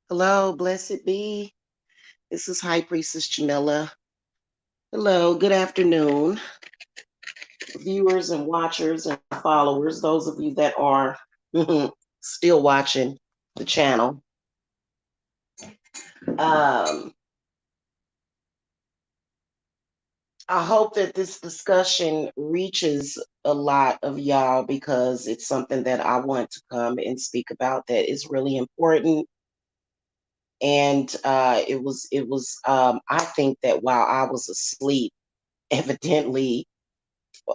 Hello, blessed be. This is High Priestess Jamila. Hello, good afternoon, viewers and watchers and followers, those of you that are still watching the channel. I hope that this discussion reaches a lot of y'all because it's something that I want to come and speak about that is really important. And I think that while I was asleep, evidently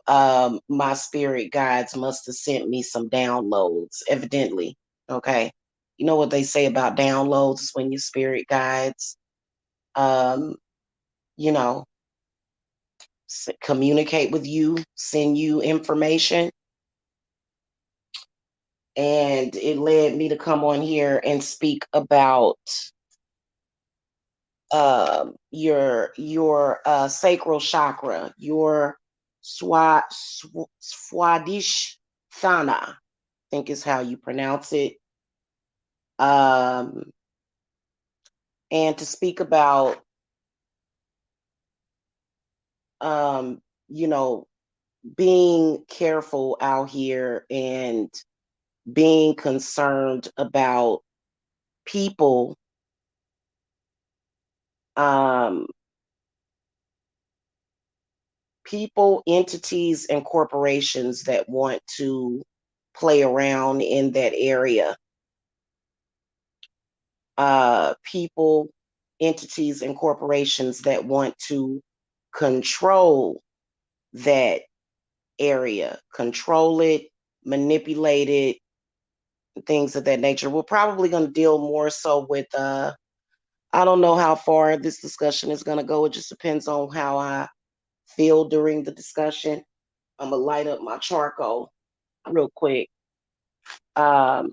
my spirit guides must have sent me some downloads, evidently. Okay. You know what they say about downloads is when your spirit guides, um, you know, communicate with you, send you information. And it led me to come on here and speak about your sacral chakra, your Svadhishthana, I think is how you pronounce it. Um, and to speak about, um, you know, being careful out here and being concerned about people, um, entities, and corporations that want to play around in that area. People, entities, and corporations that want to control that area, control it, manipulate it, things of that nature. We're probably going to deal more so with, I don't know how far this discussion is going to go. It just depends on how I feel during the discussion. I'm going to light up my charcoal real quick. Um,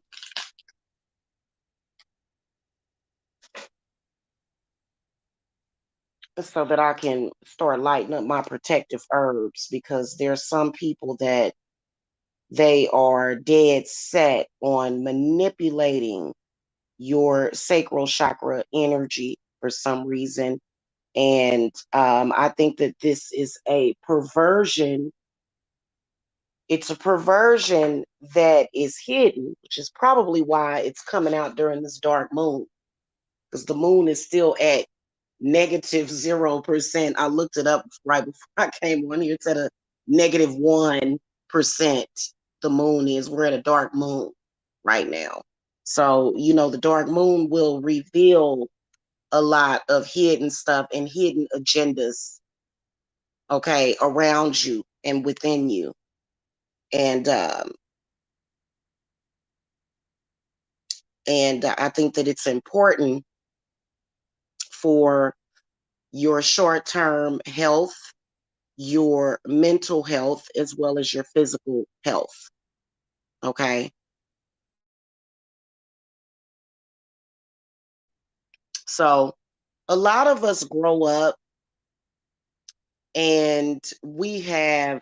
so that I can start lighting up my protective herbs, because there's some people that they are dead set on manipulating your sacral chakra energy for some reason. And I think that this is a perversion. It's a perversion that is hidden, which is probably why it's coming out during this dark moon, because the moon is still at negative 0%. I looked it up right before I came on here. It's at a negative 1%. The moon is. We're at a dark moon right now. So, the dark moon will reveal a lot of hidden stuff and hidden agendas, okay, around you and within you. And I think that it's important for your short-term health, your mental health, as well as your physical health. Okay. So a lot of us grow up and we have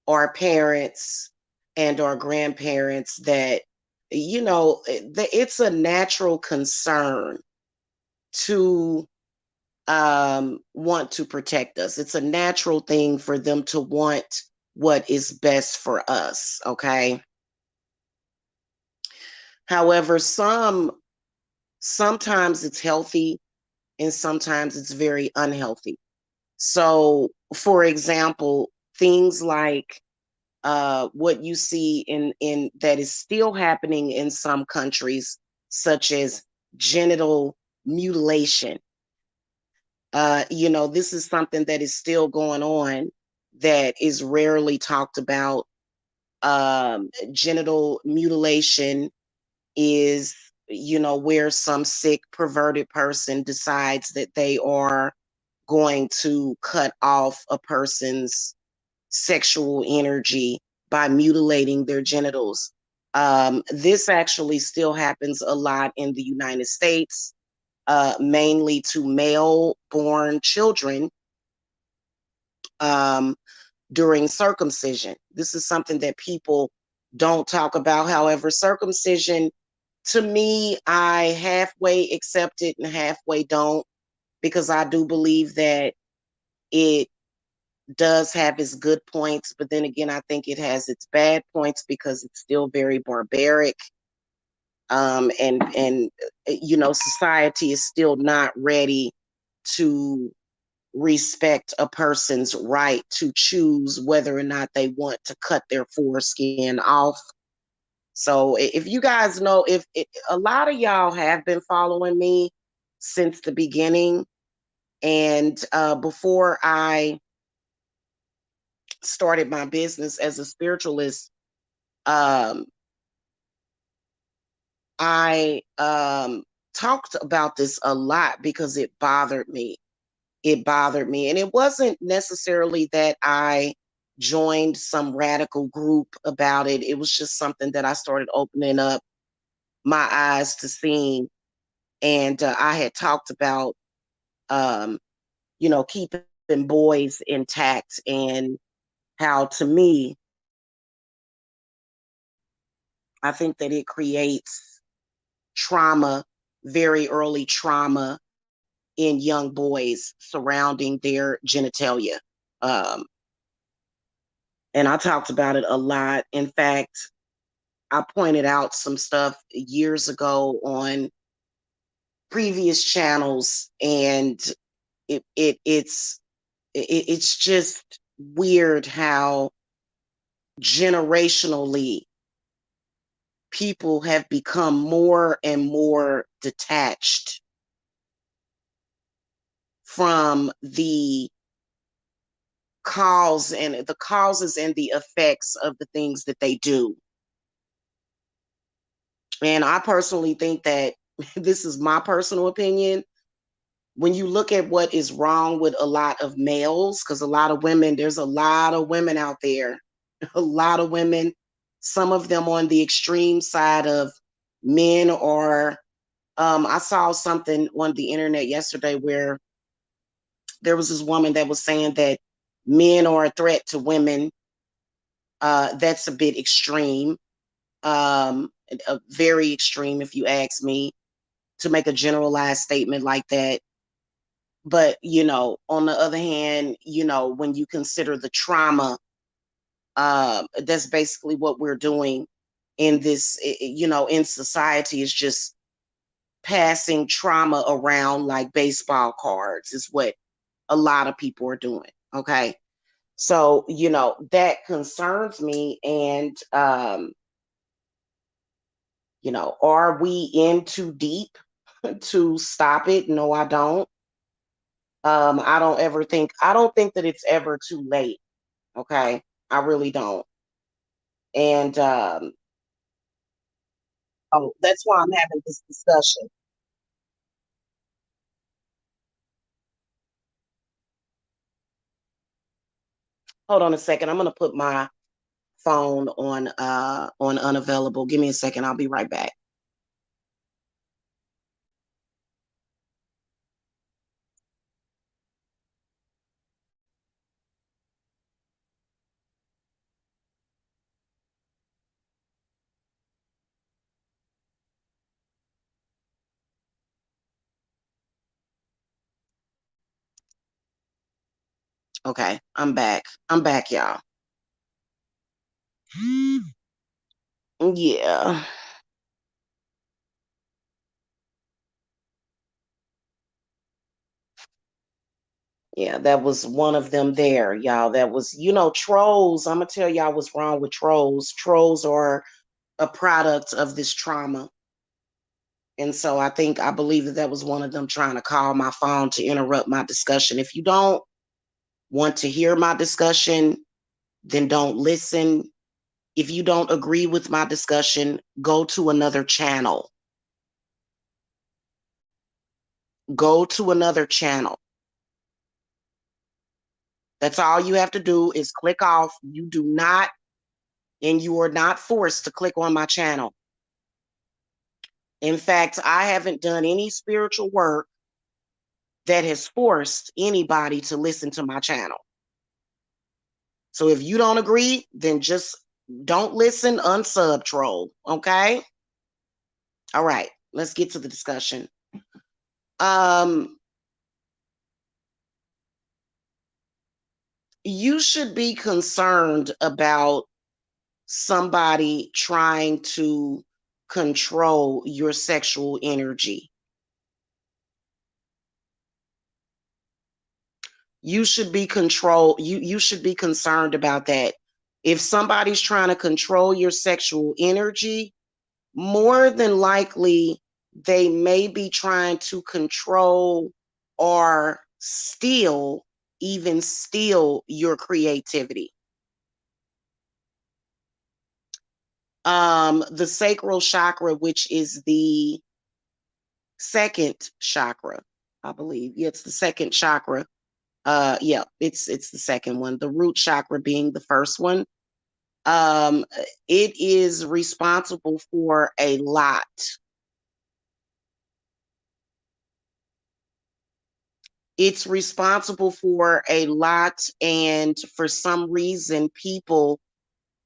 our parents and our grandparents that, it's a natural concern to want to protect us. It's a natural thing for them to want what is best for us. Okay. However, sometimes it's healthy and sometimes it's very unhealthy. So, for example, things like what you see in that is still happening in some countries, such as genital mutilation. This is something that is still going on that is rarely talked about. Genital mutilation is, where some sick, perverted person decides that they are going to cut off a person's sexual energy by mutilating their genitals. This actually still happens a lot in the United States, mainly to male-born children during circumcision. This is something that people don't talk about. However, circumcision To me, I halfway accept it and halfway don't, because I do believe that it does have its good points, but then again, I think it has its bad points because it's still very barbaric. And society is still not ready to respect a person's right to choose whether or not they want to cut their foreskin off. So if you guys know, if a lot of y'all have been following me since the beginning, and before I started my business as a spiritualist, um, I talked about this a lot because it bothered me. It bothered me. And it wasn't necessarily that I joined some radical group about it. It was just something that I started opening up my eyes to seeing. And I had talked about, um, keeping boys intact, and how, to me, I think that it creates trauma, very early trauma in young boys surrounding their genitalia. Um, and I talked about it a lot. In fact, I pointed out some stuff years ago on previous channels, and it's just weird how generationally people have become more and more detached from the causes and the effects of the things that they do. And I personally think that this is my personal opinion. When you look at what is wrong with a lot of males, because there's a lot of women out there, a lot of women, some of them on the extreme side of men, or I saw something on the internet yesterday where there was this woman that was saying that men are a threat to women. That's a bit extreme, very extreme, if you ask me, to make a generalized statement like that. But, on the other hand, when you consider the trauma, that's basically what we're doing in this, in society, is just passing trauma around like baseball cards, is what a lot of people are doing. Okay. So, that concerns me. And, are we in too deep to stop it? No, I don't. I don't think that it's ever too late. Okay. I really don't. And, that's why I'm having this discussion. Hold on a second. I'm going to put my phone on unavailable. Give me a second. I'll be right back. Okay. I'm back. I'm back, y'all. Yeah. Yeah, that was one of them there, y'all. That was, trolls. I'm going to tell y'all what's wrong with trolls. Trolls are a product of this trauma. And so I believe that was one of them trying to call my phone to interrupt my discussion. If you don't want to hear my discussion, then don't listen. If you don't agree with my discussion, go to another channel. Go to another channel. That's all you have to do is click off. You are not forced to click on my channel. In fact, I haven't done any spiritual work that has forced anybody to listen to my channel. So if you don't agree, then just don't listen, unsub, troll. Okay? All right, let's get to the discussion. You should be concerned about somebody trying to control your sexual energy. You should be you should be concerned about that. If somebody's trying to control your sexual energy, more than likely they may be trying to control or even steal your creativity. The sacral chakra, which is the second chakra, I believe. Yeah, it's the second chakra. Yeah, it's the second one. The root chakra being the first one. It is responsible for a lot. It's responsible for a lot, and for some reason, people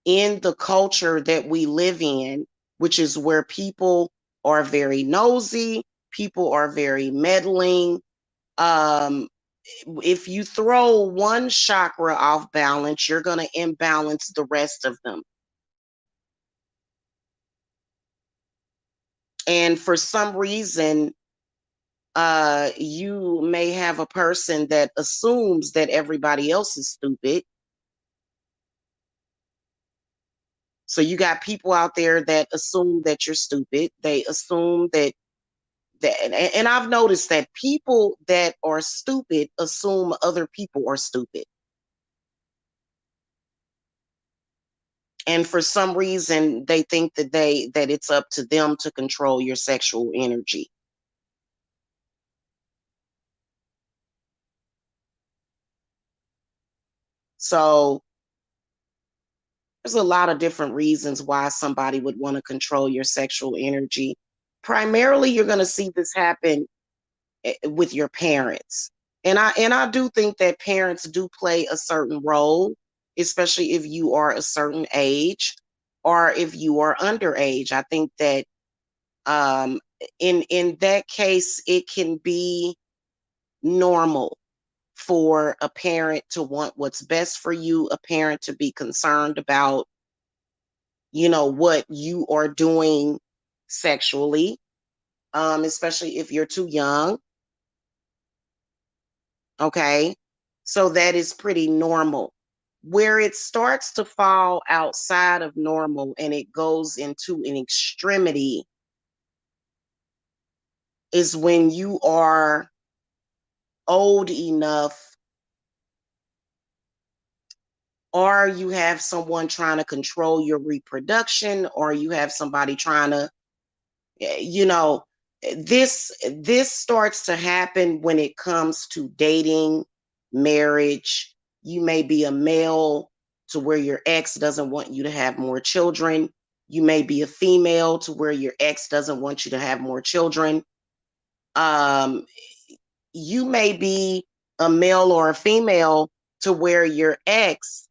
in the culture that we live in, which is where people are very nosy, people are very meddling. If you throw one chakra off balance, you're going to imbalance the rest of them. And for some reason, you may have a person that assumes that everybody else is stupid. So you got people out there that assume that you're stupid. They assume and I've noticed that people that are stupid assume other people are stupid. And for some reason, they think that it's up to them to control your sexual energy. So there's a lot of different reasons why somebody would want to control your sexual energy. Primarily, you're going to see this happen with your parents. And I do think that parents do play a certain role, especially if you are a certain age or if you are underage. I think that um, in that case, it can be normal for a parent to want what's best for you, a parent to be concerned about, what you are doing sexually, especially if you're too young. Okay. So that is pretty normal. Where it starts to fall outside of normal and it goes into an extremity is when you are old enough or you have someone trying to control your reproduction or you have somebody trying to, you know, this starts to happen when it comes to dating, marriage. You may be a male to where your ex doesn't want you to have more children. You may be a female to where your ex doesn't want you to have more children. um you may be a male or a female to where your ex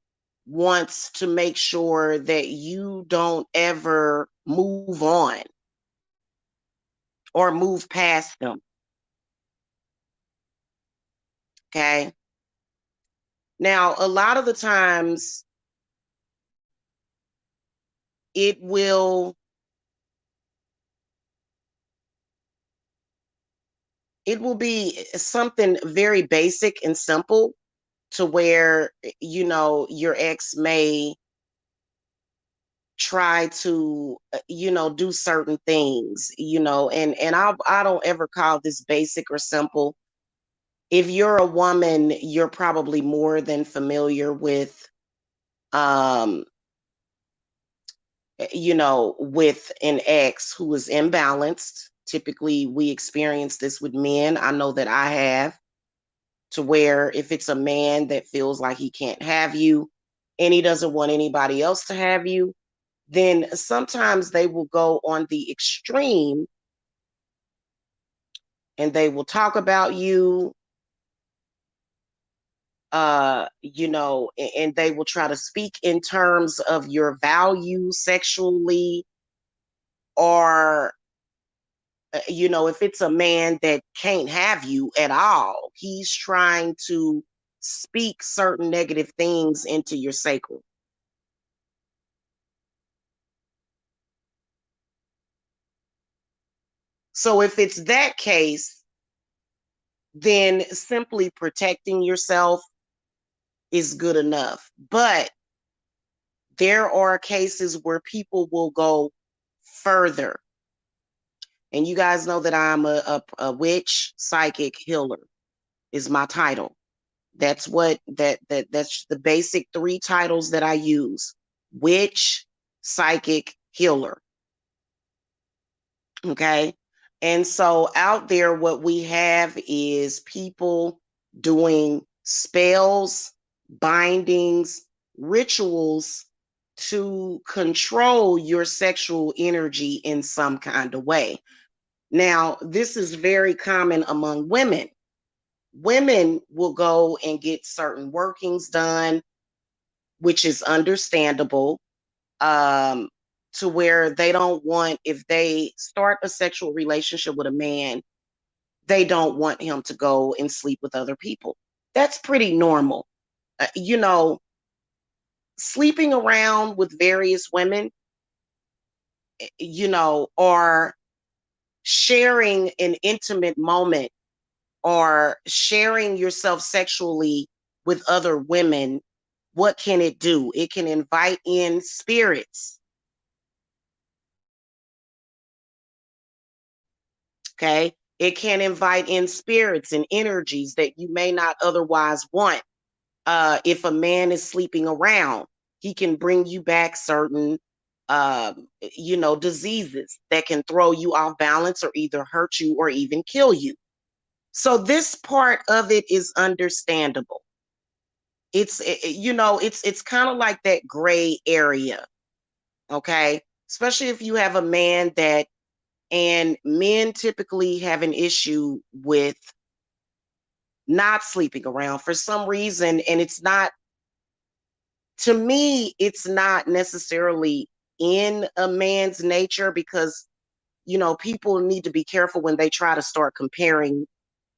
wants to make sure that you don't ever move on or move past them. Okay. Now, a lot of the times it will be something very basic and simple to where your ex may try to do certain things, and I don't ever call this basic or simple. If you're a woman, you're probably more than familiar with um with an ex who is imbalanced. Typically, we experience this with men. I know that I have, to where if it's a man that feels like he can't have you and he doesn't want anybody else to have you, then sometimes they will go on the extreme and they will talk about you, and they will try to speak in terms of your value sexually, or You know, if it's a man that can't have you at all, he's trying to speak certain negative things into your sacral. So if it's that case, then simply protecting yourself is good enough. But there are cases where people will go further. And you guys know that I'm a witch, psychic, healer is my title. That's what that's the basic three titles that I use. Witch, psychic, healer. Okay. And so out there, what we have is people doing spells, bindings, rituals to control your sexual energy in some kind of way. Now, this is very common among women. Women will go and get certain workings done, which is understandable, um, to where they don't want, if they start a sexual relationship with a man, they don't want him to go and sleep with other people. That's pretty normal. You know, sleeping around with various women, you know, or sharing an intimate moment or sharing yourself sexually with other women, what can it do? It can invite in spirits. Okay. It can invite in spirits and energies that you may not otherwise want. If a man is sleeping around, he can bring you back certain, you know, diseases that can throw you off balance or either hurt you or even kill you. So this part of it is understandable. You know, it's kind of like that gray area, okay? Especially if you have a man that, and men typically have an issue with not sleeping around for some reason, and it's not, to me, it's not necessarily in a man's nature, because you know, people need to be careful when they try to start comparing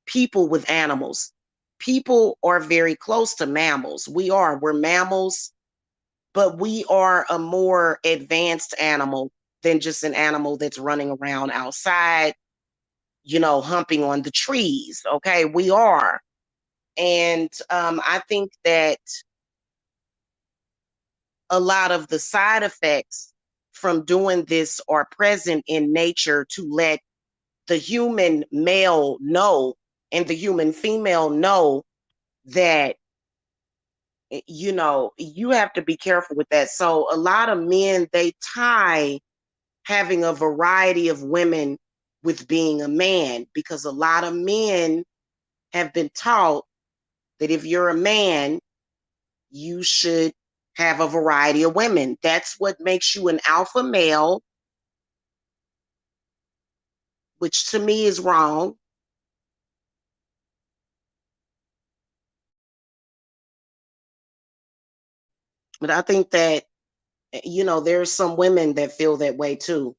people with animals. People are very close to mammals. We're mammals, but we are a more advanced animal than just an animal that's running around outside, you know, humping on the trees. Okay, we are. And I think that a lot of the side effects from doing this are present in nature to let the human male know and the human female know that, you know, you have to be careful with that. So a lot of men, they tie having a variety of women with being a man, because a lot of men have been taught that if you're a man, you should have a variety of women. That's what makes you an alpha male, which to me is wrong. But I think that, you know, there's some women that feel that way too.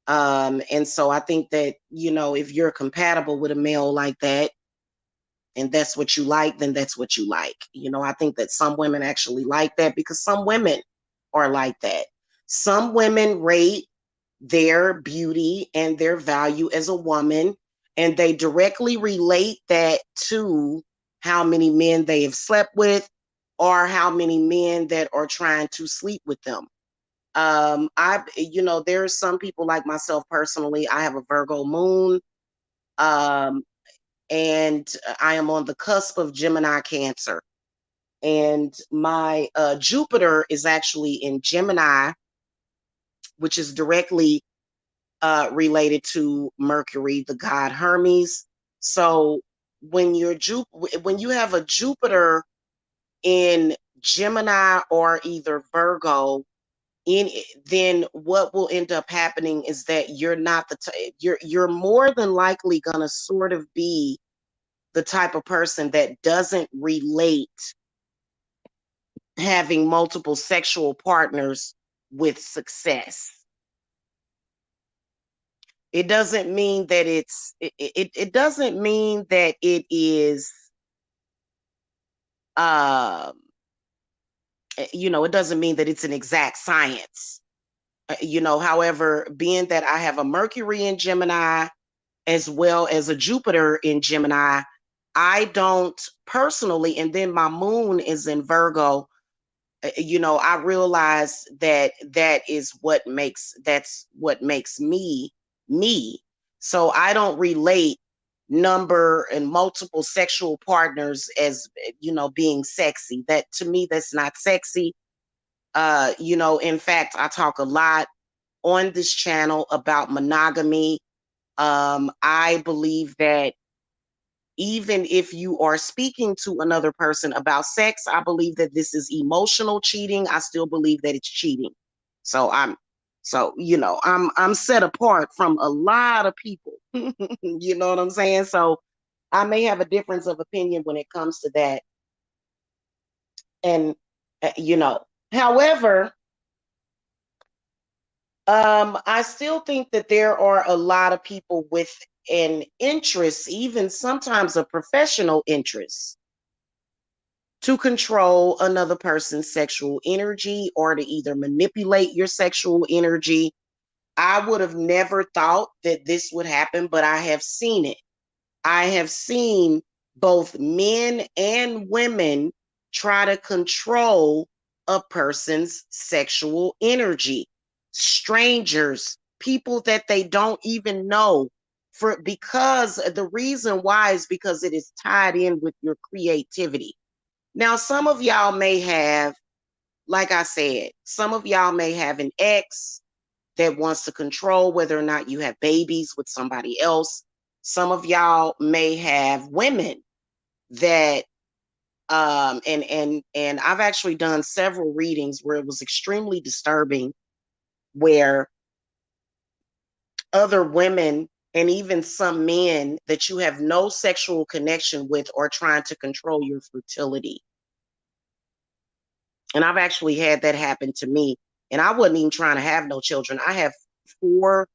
And so I think that, you know, if you're compatible with a male like that, and that's what you like, then that's what you like. You know, I think that some women actually like that, because some women are like that. Some women rate their beauty and their value as a woman, and they directly relate that to how many men they have slept with or how many men that are trying to sleep with them. You know, there are some people like myself personally. I have a Virgo moon, um, and I am on the cusp of Gemini Cancer. And my Jupiter is actually in Gemini, which is directly related to Mercury, the god Hermes. So when you have a Jupiter in Gemini or either Virgo, in then what will end up happening is that you're not you're more than likely going to sort of be the type of person that doesn't relate having multiple sexual partners with success. It doesn't mean that it doesn't mean that it is, it doesn't mean that it's an exact science. However, being that I have a Mercury in Gemini as well as a Jupiter in Gemini, I don't personally, and then my moon is in Virgo, I realize that that's what makes me me. So I don't relate number and multiple sexual partners as, being sexy. That to me, that's not sexy. In fact, I talk a lot on this channel about monogamy. I believe that even if you are speaking to another person about sex, I believe that this is emotional cheating. I still believe that it's cheating. So I'm set apart from a lot of people. You know what I'm saying? So I may have a difference of opinion when it comes to that. And however, I still think that there are a lot of people with an interest, even sometimes a professional interest, to control another person's sexual energy or to either manipulate your sexual energy. I would have never thought that this would happen, but I have seen it. I have seen both men and women try to control a person's sexual energy. Strangers, people that they don't even know, because the reason why is because it is tied in with your creativity. Now, some of y'all may have, like I said, some of y'all may have an ex that wants to control whether or not you have babies with somebody else. Some of y'all may have women that and I've actually done several readings where it was extremely disturbing, where other women and even some men that you have no sexual connection with are trying to control your fertility. And I've actually had that happen to me. And I wasn't even trying to have no children. I have 4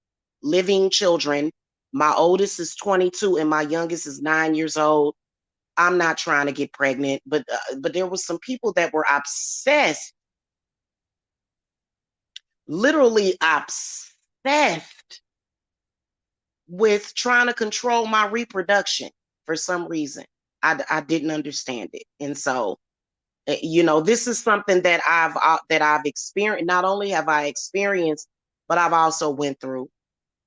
living children. My oldest is 22 and my youngest is 9 years old. I'm not trying to get pregnant, but there was some people that were obsessed, literally obsessed with trying to control my reproduction for some reason. I didn't understand it. And so, this is something that I've experienced. Not only have I experienced, but I've also went through.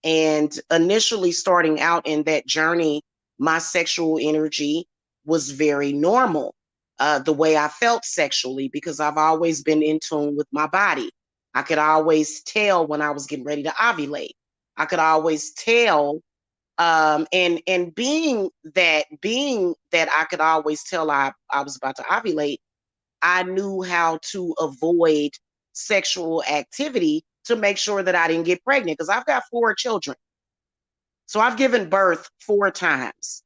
And initially starting out in that journey, my sexual energy was very normal, the way I felt sexually, because I've always been in tune with my body. I could always tell when I was getting ready to ovulate. I could always tell, and being that I could always tell I was about to ovulate, I knew how to avoid sexual activity to make sure that I didn't get pregnant, because I've got 4 children. So I've given birth 4 times.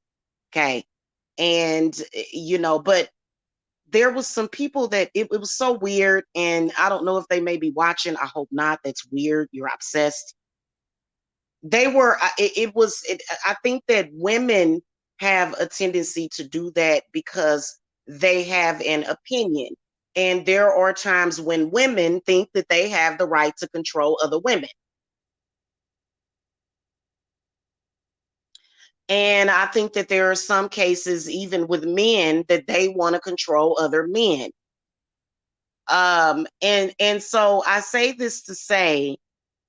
Okay. And, but there was some people that it was so weird. And I don't know if they may be watching. I hope not. That's weird. You're obsessed. They were, I think that women have a tendency to do that because they have an opinion. And there are times when women think that they have the right to control other women. And I think that there are some cases, even with men, that they want to control other men. And so I say this to say,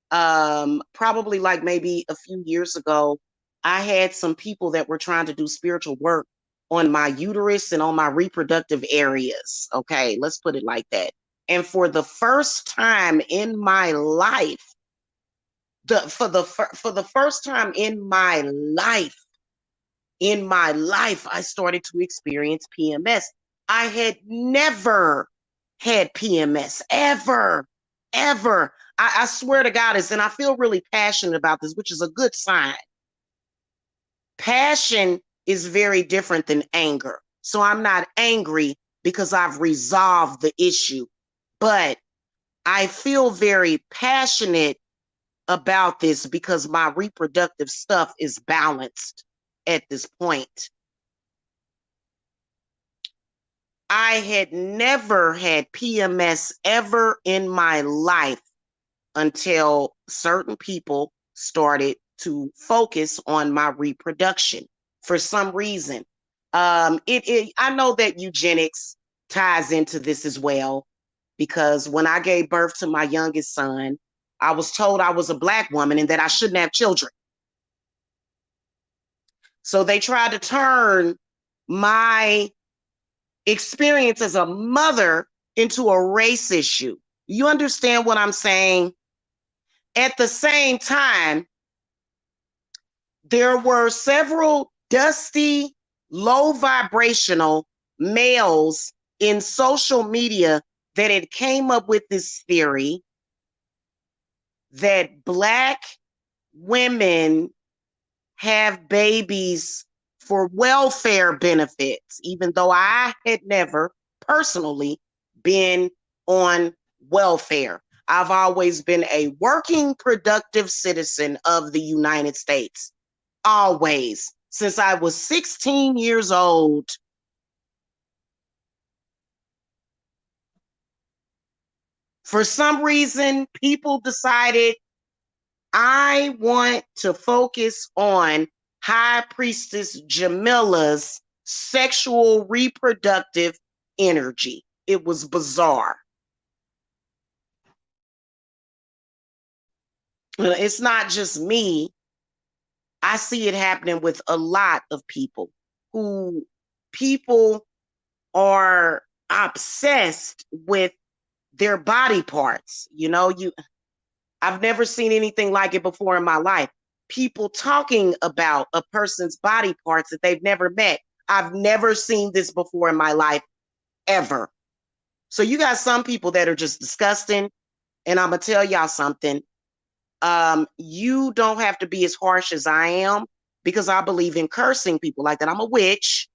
probably like maybe a few years ago, I had some people that were trying to do spiritual work on my uterus and on my reproductive areas. Okay, let's put it like that. And for the first time in my life, for the first time in my life, I started to experience PMS. I had never had PMS, ever, ever. I swear to God, and I feel really passionate about this, which is a good sign. Passion is very different than anger. So I'm not angry because I've resolved the issue, but I feel very passionate about this because my reproductive stuff is balanced at this point. I had never had PMS ever in my life until certain people started to focus on my reproduction for some reason. I know that eugenics ties into this as well, because when I gave birth to my youngest son, I was told I was a Black woman and that I shouldn't have children. So they tried to turn my experience as a mother into a race issue. You understand what I'm saying? At the same time, there were several dusty, low vibrational males in social media that had came up with this theory that Black women have babies for welfare benefits, even though I had never personally been on welfare. I've always been a working, productive citizen of the United States. Always. Since I was 16 years old. For some reason, people decided I want to focus on High Priestess Jamila's sexual reproductive energy. It was bizarre. It's not just me. I see it happening with a lot of people who people are obsessed with their body parts. I've never seen anything like it before in my life. People talking about a person's body parts that they've never met. I've never seen this before in my life, ever. So you got some people that are just disgusting. And I'm going to tell y'all something. You don't have to be as harsh as I am, because I believe in cursing people like that. I'm a witch.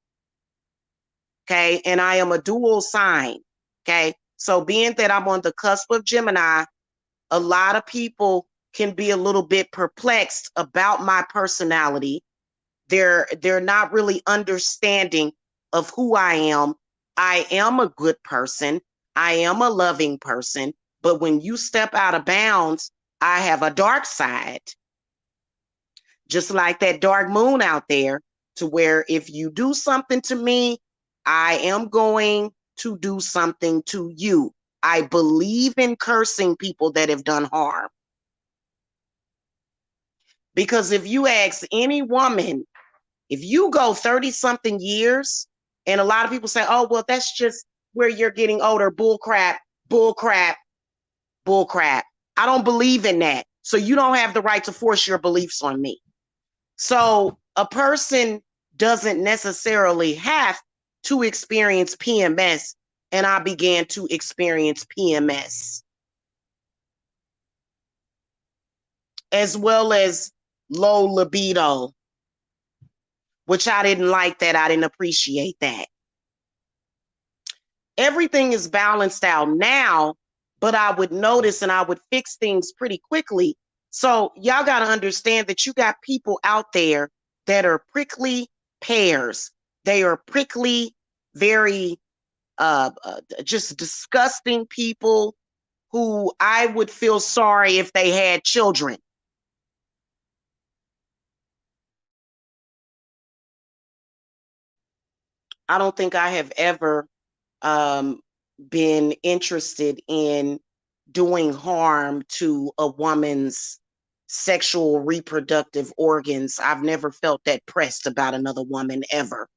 Okay. And I am a dual sign. Okay. So being that I'm on the cusp of Gemini, a lot of people can be a little bit perplexed about my personality. They're not really understanding of who I am. I am a good person. I am a loving person. But when you step out of bounds, I have a dark side. Just like that dark moon out there, to where if you do something to me, I am going to do something to you. I believe in cursing people that have done harm. Because if you ask any woman, if you go 30 something years, and a lot of people say, oh, well, that's just where you're getting older. Bull crap, bull crap, bull crap. I don't believe in that. So you don't have the right to force your beliefs on me. So a person doesn't necessarily have to experience PMS, and I began to experience PMS, as well as low libido, which I didn't like that. I didn't appreciate that. Everything is balanced out now, but I would notice and I would fix things pretty quickly. So y'all got to understand that you got people out there that are prickly pears. They are prickly, very just disgusting people who I would feel sorry if they had children. I don't think I have ever been interested in doing harm to a woman's sexual reproductive organs. I've never felt that pressed about another woman ever.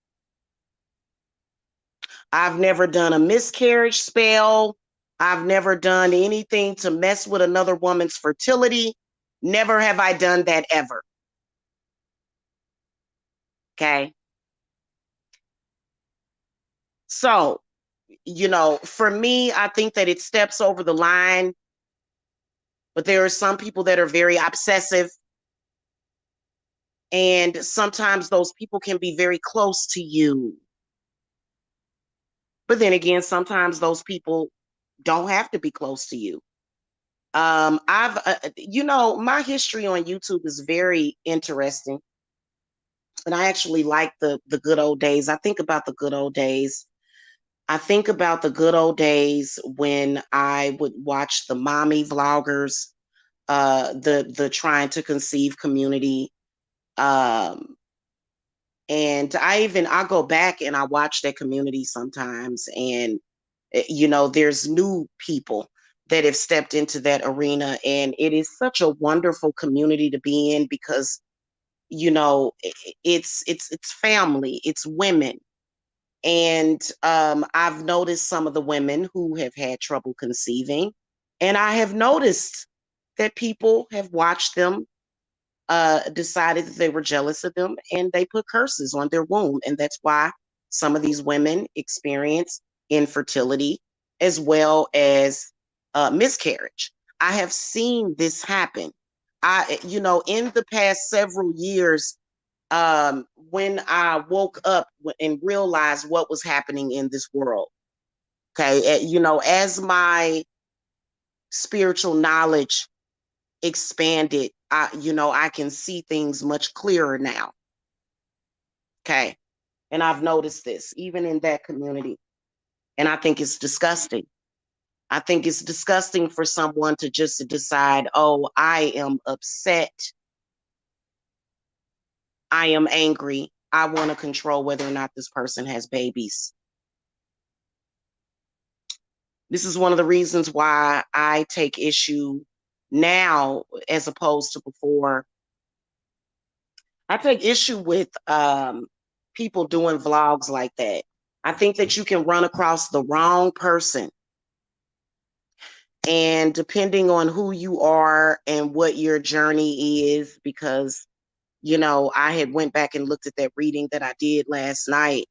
I've never done a miscarriage spell. I've never done anything to mess with another woman's fertility. Never have I done that ever. Okay. So, for me, I think that it steps over the line, but there are some people that are very obsessive. And sometimes those people can be very close to you. But then again, sometimes those people don't have to be close to you. My history on YouTube is very interesting, and I actually like the good old days. I think about the good old days. I think about the good old days when I would watch the mommy vloggers, the trying to conceive community. Um, and I go back and I watch that community sometimes, and there's new people that have stepped into that arena, and it is such a wonderful community to be in because it's family, it's women. And I've noticed some of the women who have had trouble conceiving, and I have noticed that people have watched them, decided that they were jealous of them, and they put curses on their womb. And that's why some of these women experience infertility as well as miscarriage. I have seen this happen. In the past several years, when I woke up and realized what was happening in this world. Okay. As my spiritual knowledge expanded, I can see things much clearer now. Okay. And I've noticed this even in that community. And I think it's disgusting. I think it's disgusting for someone to just decide, oh, I am upset. I am angry. I want to control whether or not this person has babies. This is one of the reasons why I take issue now as opposed to before. I take issue with people doing vlogs like that. I think that you can run across the wrong person. And depending on who you are and what your journey is, because, I had went back and looked at that reading that I did last night,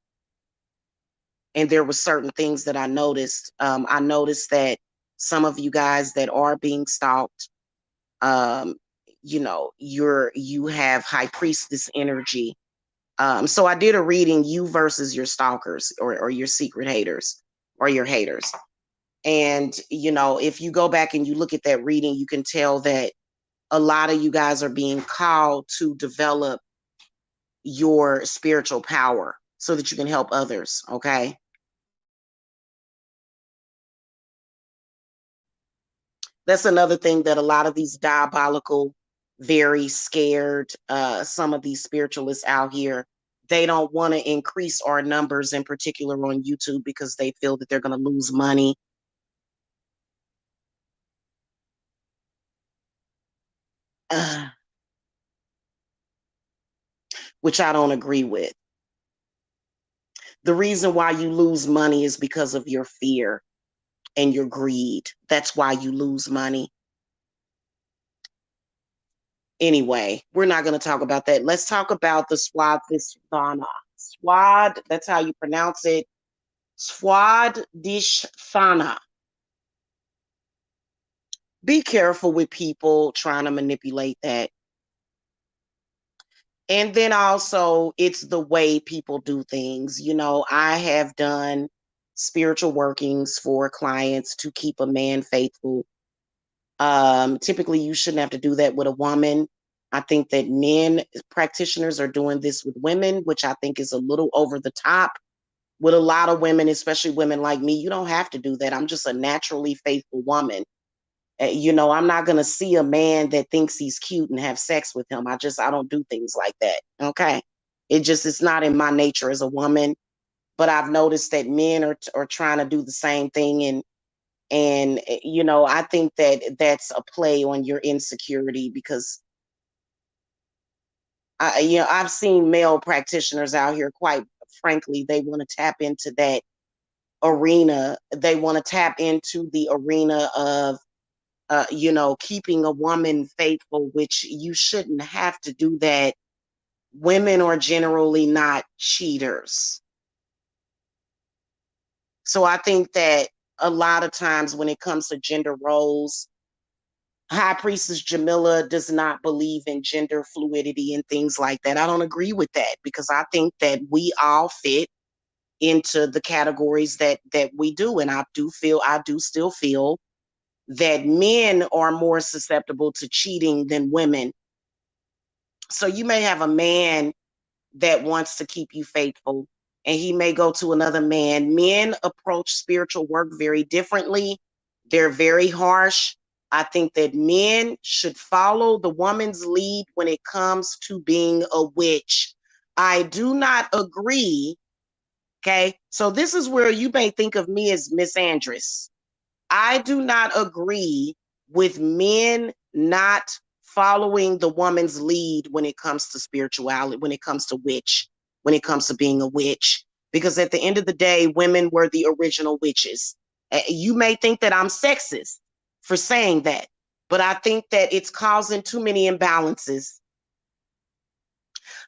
and there were certain things that I noticed. I noticed that some of you guys that are being stalked, um, you have high priestess energy. So I did a reading, you versus your stalkers or your secret haters or your haters. And, if you go back and you look at that reading, you can tell that a lot of you guys are being called to develop your spiritual power so that you can help others. Okay. That's another thing that a lot of these diabolical, very scared, some of these spiritualists out here, they don't want to increase our numbers, in particular on YouTube, because they feel that they're going to lose money. Which I don't agree with. The reason why you lose money is because of your fear and your greed. That's why you lose money. Anyway, we're not going to talk about that. Let's talk about the Svadhishthana. That's how you pronounce it. Svadhishthana. Be careful with people trying to manipulate that. And then also, it's the way people do things. I have done spiritual workings for clients to keep a man faithful. Typically, you shouldn't have to do that with a woman. I think that men practitioners are doing this with women, which I think is a little over the top. With a lot of women, especially women like me, you don't have to do that. I'm just a naturally faithful woman. I'm not going to see a man that thinks he's cute and have sex with him. I don't do things like that. Okay. It's not in my nature as a woman, but I've noticed that men are trying to do the same thing. And I think that that's a play on your insecurity, because I've seen male practitioners out here, quite frankly, they want to tap into that arena. They want to tap into the arena of keeping a woman faithful, which you shouldn't have to do that. Women are generally not cheaters. So I think that a lot of times when it comes to gender roles, High Priestess Jamila does not believe in gender fluidity and things like that. I don't agree with that, because I think that we all fit into the categories that we do. And I do still feel that men are more susceptible to cheating than women. So you may have a man that wants to keep you faithful, and he may go to another man. Men approach spiritual work very differently. They're very harsh. I think that men should follow the woman's lead when it comes to being a witch. I do not agree. Okay. So this is where you may think of me as Miss Andress. I do not agree with men not following the woman's lead when it comes to spirituality, when it comes to witch, when it comes to being a witch. Because at the end of the day, women were the original witches. You may think that I'm sexist for saying that, but I think that it's causing too many imbalances.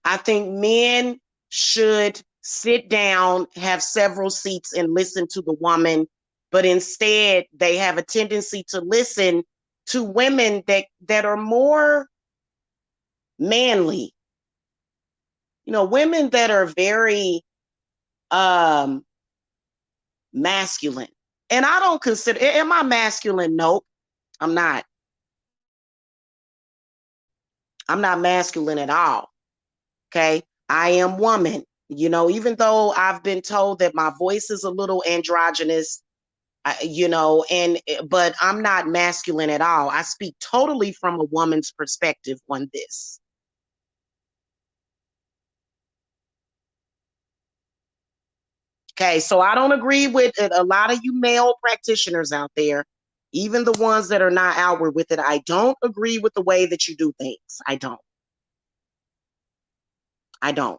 I think men should sit down, have several seats, and listen to the woman, but instead they have a tendency to listen to women that are more manly. You know, women that are very masculine. And I don't consider, am I masculine? Nope, I'm not. I'm not masculine at all. Okay. I am woman. You know, even though I've been told that my voice is a little androgynous, you know, but I'm not masculine at all. I speak totally from a woman's perspective on this. Okay, so I don't agree with a lot of you male practitioners out there, even the ones that are not outward with it. I don't agree with the way that you do things. I don't. I don't.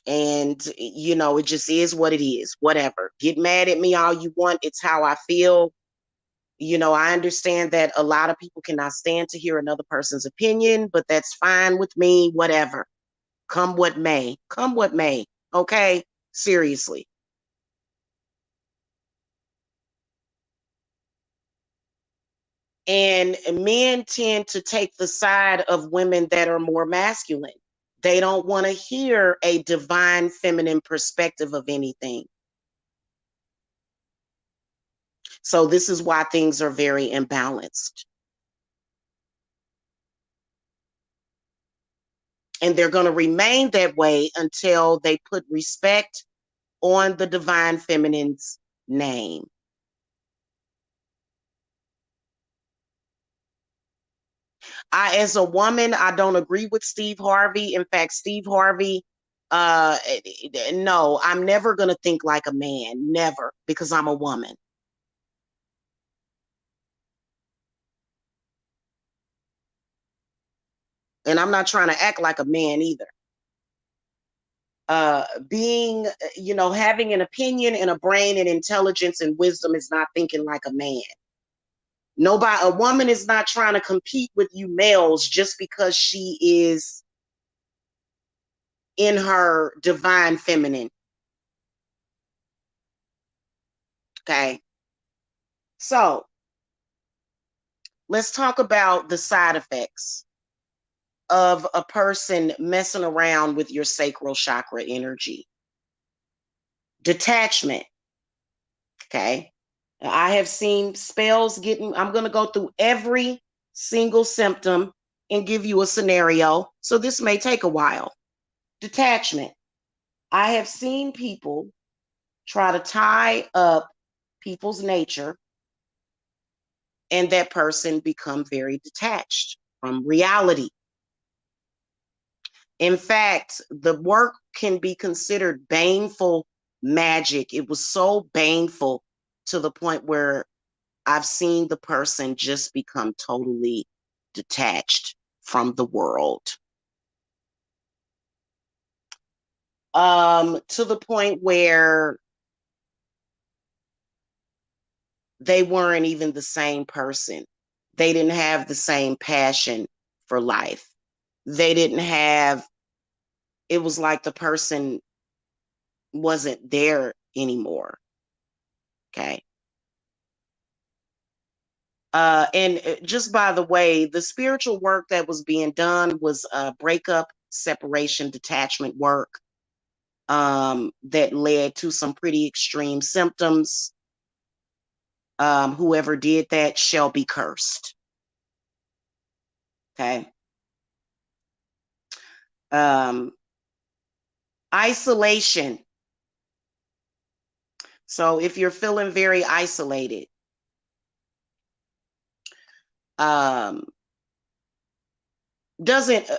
And, you know, it just is what it is. Whatever. Get mad at me all you want. It's how I feel. You know, I understand that a lot of people cannot stand to hear another person's opinion, but that's fine with me. Whatever. Come what may. Come what may. Okay? Seriously. And men tend to take the side of women that are more masculine. They don't want to hear a divine feminine perspective of anything. So this is why things are very imbalanced. And they're going to remain that way until they put respect on the divine feminine's name. As a woman, I don't agree with Steve Harvey. In fact, Steve Harvey, no, I'm never going to think like a man, never, because I'm a woman. And I'm not trying to act like a man either. Being, you know, having an opinion and a brain and intelligence and wisdom is not thinking like a man. Nobody, a woman is not trying to compete with you males just because she is in her divine feminine. Okay. So let's talk about the side effects of a person messing around with your sacral chakra energy. Detachment. Okay. I have seen spells getting, I'm going to go through every single symptom and give you a scenario. So this may take a while. Detachment. I have seen people try to tie up people's nature, and that person become very detached from reality. In fact, the work can be considered baneful magic. It was so baneful to the point where I've seen the person just become totally detached from the world. To the point where they weren't even the same person. They didn't have the same passion for life. They didn't have, it was like the person wasn't there anymore. Okay. And just by the way, the spiritual work that was being done was breakup, separation, detachment work that led to some pretty extreme symptoms. Whoever did that shall be cursed. Okay. Isolation. So if you're feeling very isolated, doesn't,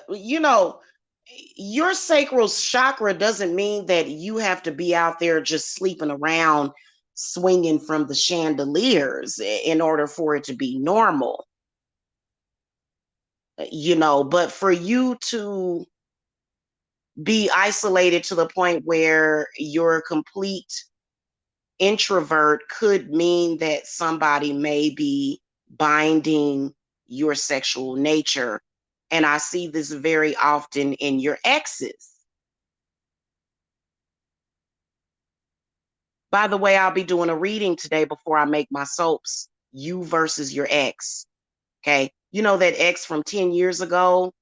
your sacral chakra doesn't mean that you have to be out there just sleeping around swinging from the chandeliers in order for it to be normal. But for you to be isolated to the point where you're a complete introvert could mean that somebody may be binding your sexual nature. And I see this very often in your exes. By the way, I'll be doing a reading today before I make my soaps. You versus your ex. Okay. You know that ex from 10 years ago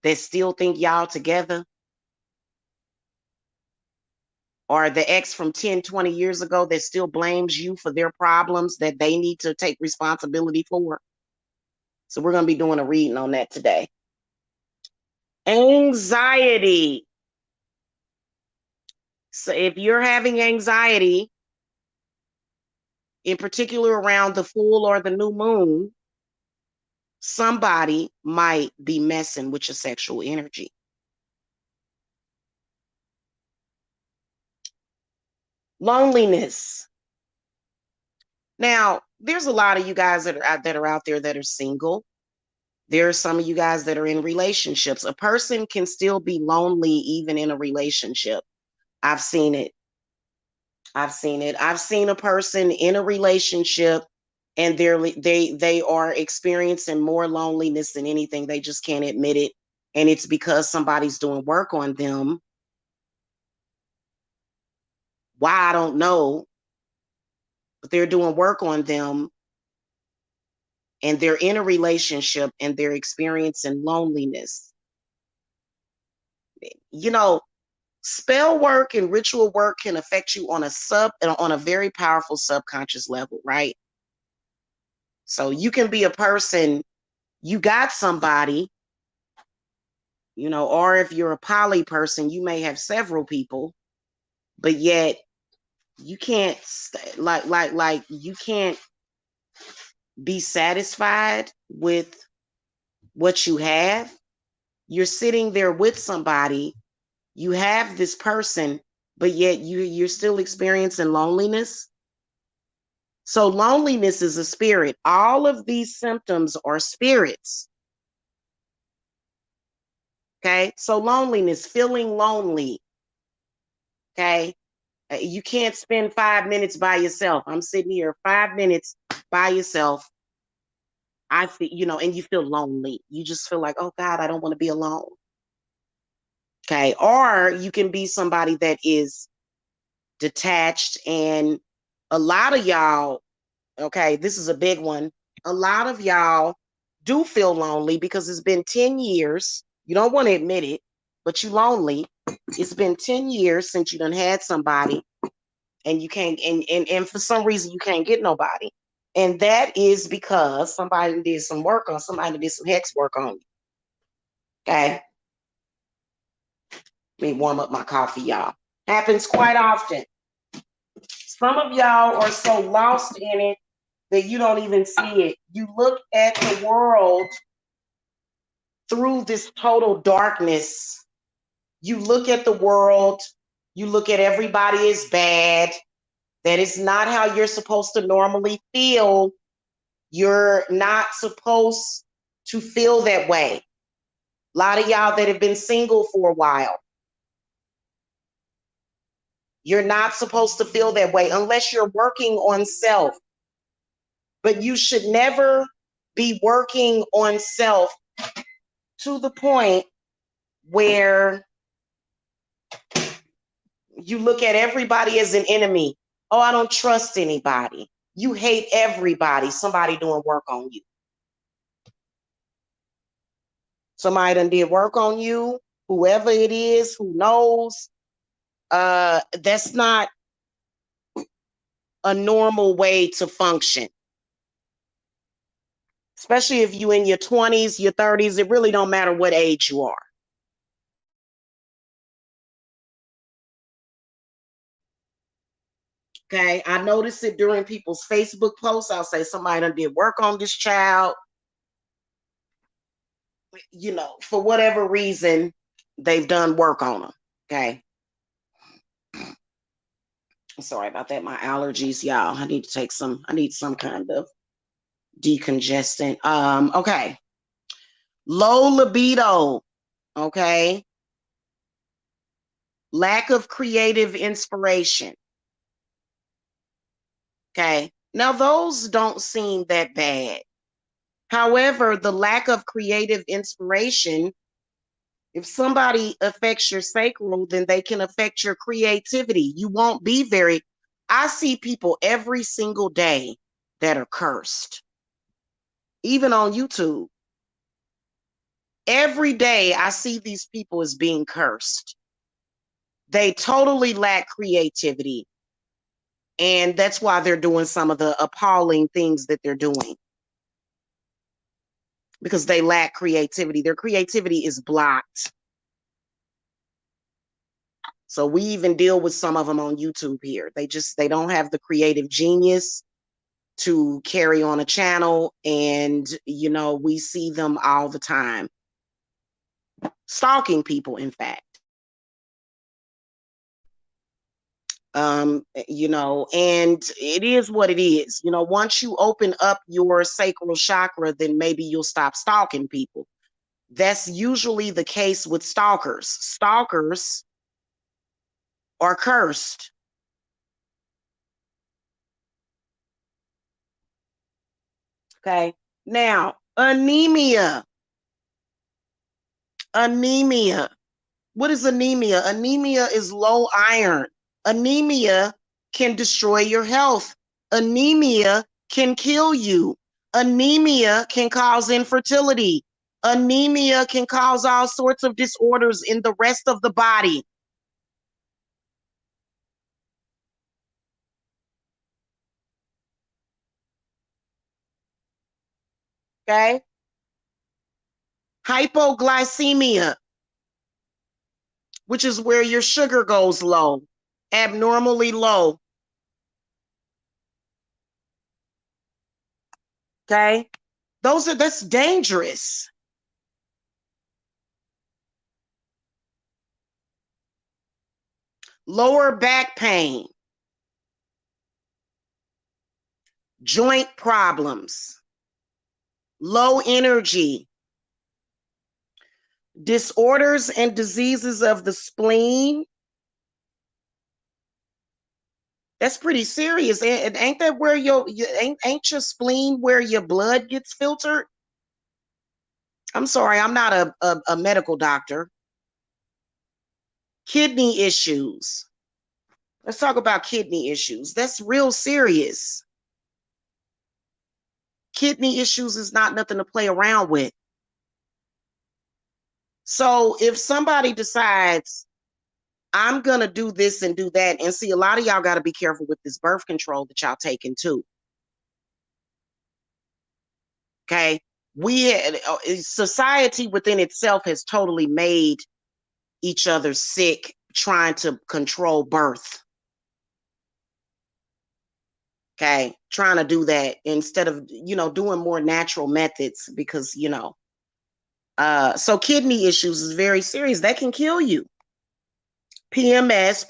that still think y'all together? Or the ex from 10, 20 years ago that still blames you for their problems that they need to take responsibility for? So we're going to be doing a reading on that today. Anxiety. So if you're having anxiety, in particular around the full or the new moon, somebody might be messing with your sexual energy. Loneliness. Now, there's a lot of you guys that are out there that are single. There are some of you guys that are in relationships. A person can still be lonely even in a relationship. I've seen it. I've seen a person in a relationship and they are experiencing more loneliness than anything. They just can't admit it. And it's because somebody's doing work on them. Why, I don't know. But they're doing work on them and they're in a relationship and they're experiencing loneliness. Spell work and ritual work can affect you on a very powerful subconscious level, right? So you can be a person, you got somebody, or if you're a poly person, you may have several people, but yet you can't you can't be satisfied with what you have. You're sitting there with somebody, you have this person, but yet you're still experiencing loneliness. So loneliness is a spirit. All of these symptoms are spirits. Okay. So loneliness, feeling lonely. Okay. You can't spend 5 minutes by yourself. I'm sitting here 5 minutes by yourself. I feel, and you feel lonely. You just feel like, oh God, I don't want to be alone. Okay. Or you can be somebody that is detached, and a lot of y'all, okay, this is a big one. A lot of y'all do feel lonely because it's been 10 years. You don't want to admit it, but you lonely. It's been 10 years since you done had somebody and you can't, and for some reason you can't get nobody. And that is because somebody did some work on somebody did some hex work on you. Okay. Let me warm up my coffee, y'all. Happens quite often. Some of y'all are so lost in it that you don't even see it. You look at the world through this total darkness. You look at the world, you look at everybody as bad. That is not how you're supposed to normally feel. You're not supposed to feel that way. A lot of y'all that have been single for a while, you're not supposed to feel that way unless you're working on self. But you should never be working on self to the point where you look at everybody as an enemy. Oh, I don't trust anybody. You hate everybody. Somebody doing work on you. Somebody done did work on you. Whoever it is, who knows. That's not a normal way to function. especially if you in your 20s, your 30s. It really don't matter what age you are. Okay, I notice it during people's Facebook posts. I'll say somebody done did work on this child. You know, for whatever reason, they've done work on them. Okay. Sorry about that. My allergies, y'all. I need to take some, I need some kind of decongestant. Okay. Low libido. Okay. Lack of creative inspiration. Okay. Now, those don't seem that bad. However, the lack of creative inspiration, if somebody affects your sacral, then they can affect your creativity. You won't be very, I see people every single day that are cursed, even on YouTube. Every day I see these people as being cursed. They totally lack creativity. And that's why they're doing some of the appalling things that they're doing. Because they lack creativity. Their creativity is blocked. So we even deal with some of them on YouTube here. They don't have the creative genius to carry on a channel. And, you know, we see them all the time. Stalking people, in fact. You know, and it is what it is. You know, once you open up your sacral chakra, then maybe you'll stop stalking people. That's usually the case with stalkers. Stalkers are cursed. Okay. Now, anemia. Anemia. What is anemia? Anemia is low iron. Anemia can destroy your health. Anemia can kill you. Anemia can cause infertility. Anemia can cause all sorts of disorders in the rest of the body. Okay? Hypoglycemia, which is where your sugar goes low, abnormally low. Okay? That's dangerous. Lower back pain, joint problems, low energy, disorders and diseases of the spleen. That's pretty serious. And ain't that where ain't your spleen where your blood gets filtered? I'm sorry, I'm not a medical doctor. Kidney issues. Let's talk about kidney issues. That's real serious. Kidney issues is not nothing to play around with. So if somebody decides, I'm going to do this and do that, and see, a lot of y'all got to be careful with this birth control that y'all taking too. Okay. Society within itself has totally made each other sick trying to control birth. Okay. Trying to do that instead of, you know, doing more natural methods because, you know, so kidney issues is very serious. That can kill you. PMS,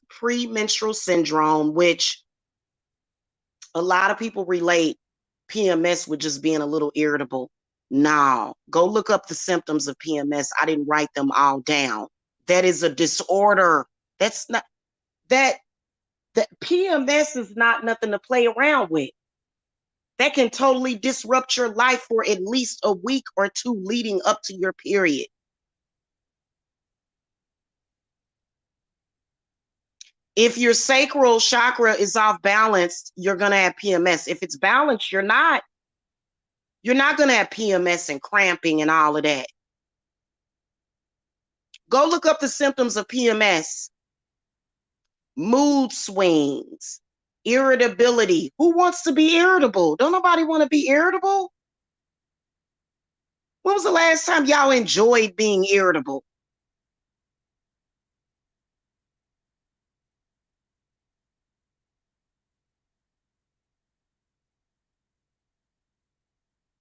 premenstrual syndrome, which a lot of people relate PMS with just being a little irritable. No, go look up the symptoms of PMS. I didn't write them all down. That is a disorder. That's not that PMS is not nothing to play around with. That can totally disrupt your life for at least a week or two leading up to your period. If your sacral chakra is off balance, you're going to have PMS. If it's balanced, you're not going to have PMS and cramping and all of that. Go look up the symptoms of PMS. Mood swings, irritability. Who wants to be irritable? Don't nobody want to be irritable. When was the last time y'all enjoyed being irritable?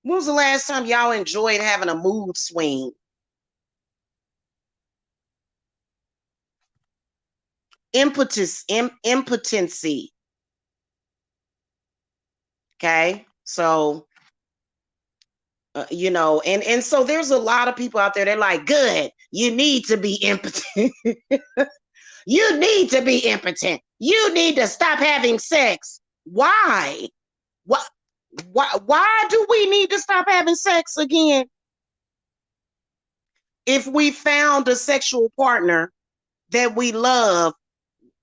When was the last time y'all enjoyed having a mood swing? Impotency. Okay, so you know, and so there's a lot of people out there. They're like, good. You need to be impotent. You need to be impotent. You need to stop having sex. Why? What? Why do we need to stop having sex again? If we found a sexual partner that we love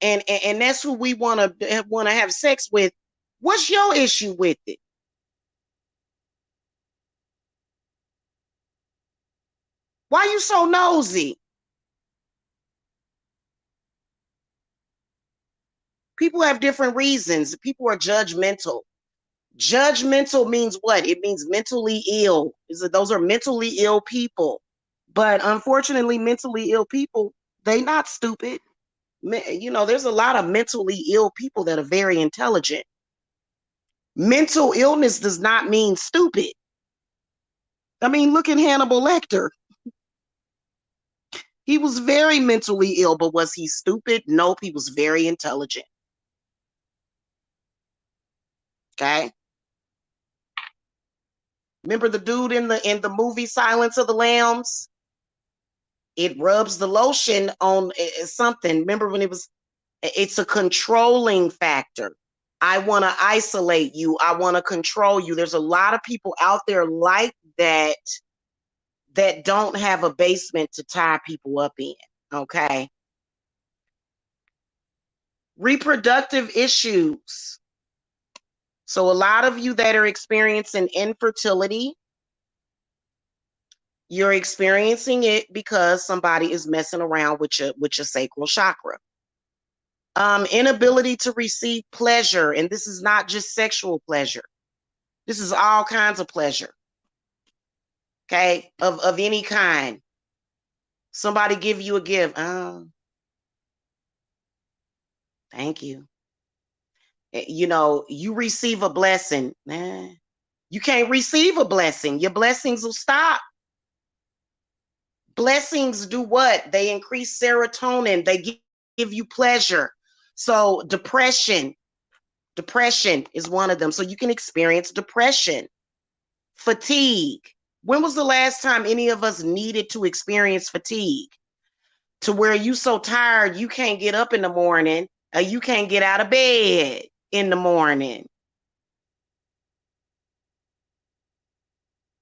and that's who we want to have sex with, what's your issue with it? Why you so nosy? People have different reasons. People are judgmental. Judgmental means what? It means mentally ill. Those are mentally ill people. But unfortunately, mentally ill people, they not stupid. You know, there's a lot of mentally ill people that are very intelligent. Mental illness does not mean stupid. I mean, look at Hannibal Lecter. He was very mentally ill, but was he stupid? Nope, he was very intelligent. Okay. Remember the dude in the movie Silence of the Lambs? It rubs the lotion on something. Remember when it's a controlling factor. I want to isolate you. I want to control you. There's a lot of people out there like that that don't have a basement to tie people up in. Okay. Reproductive issues. So a lot of you that are experiencing infertility, you're experiencing it because somebody is messing around with your sacral chakra. Inability to receive pleasure, and this is not just sexual pleasure. This is all kinds of pleasure. Okay, of any kind. Somebody give you a gift. Oh, thank you. You know, you receive a blessing. You can't receive a blessing. Your blessings will stop. Blessings do what? They increase serotonin. They give you pleasure. So depression is one of them. So you can experience depression, fatigue. When was the last time any of us needed to experience fatigue? To where you so tired you can't get up in the morning, or you can't get out of bed in the morning.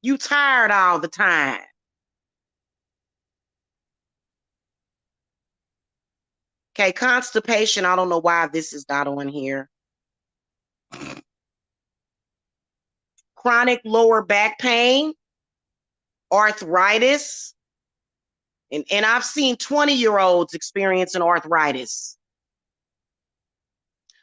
You tired all the time. Okay, constipation. I don't know why this is not on here. Chronic lower back pain, arthritis. And I've seen 20-year-olds experiencing arthritis.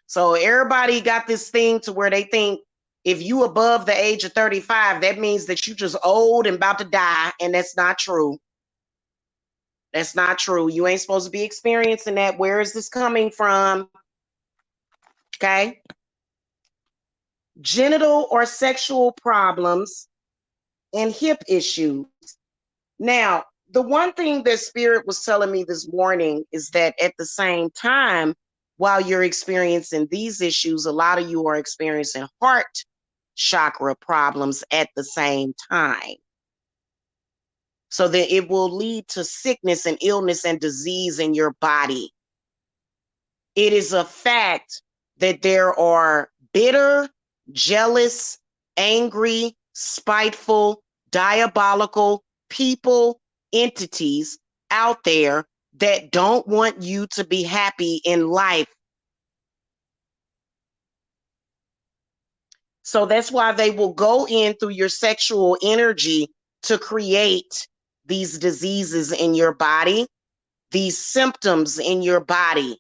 So everybody got this thing to where they think if you above the age of 35, that means that you just old and about to die. And that's not true. That's not true. You ain't supposed to be experiencing that. Where is this coming from? Okay. Genital or sexual problems and hip issues. Now, the one thing that Spirit was telling me this morning is that at the same time, while you're experiencing these issues, a lot of you are experiencing heart chakra problems at the same time. So that it will lead to sickness and illness and disease in your body. It is a fact that there are bitter, jealous, angry, spiteful, diabolical people, entities out there that don't want you to be happy in life. So that's why they will go in through your sexual energy to create these diseases in your body, these symptoms in your body.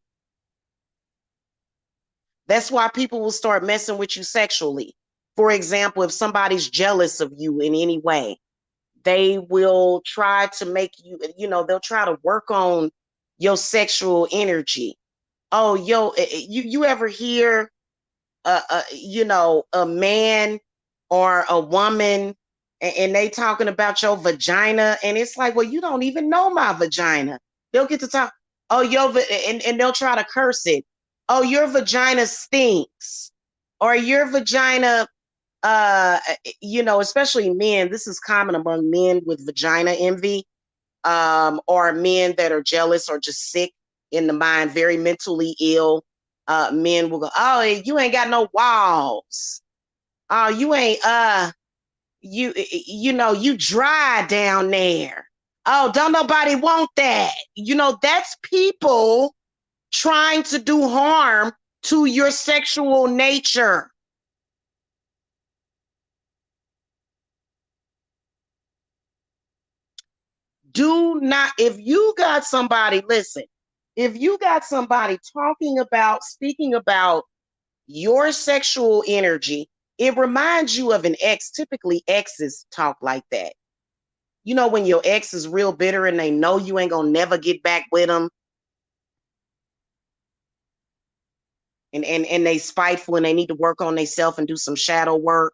That's why people will start messing with you sexually. For example, if somebody's jealous of you in any way, They will try to make you, they'll try to work on your sexual energy. Oh, you ever hear, a man or a woman, and they talking about your vagina, and it's like, well, you don't even know my vagina. They'll get to talk, oh, and they'll try to curse it. Oh, your vagina stinks, or your vagina, especially men. This is common among men with vagina envy, or men that are jealous or just sick in the mind, very mentally ill. Men will go, oh, you ain't got no walls. Oh, you ain't you dry down there. Oh, don't nobody want that. That's people trying to do harm to your sexual nature. Do not, if you got somebody, listen, if you got somebody speaking about your sexual energy, it reminds you of an ex. Typically, exes talk like that. When your ex is real bitter and they know you ain't gonna never get back with them, and they spiteful and they need to work on themselves and do some shadow work.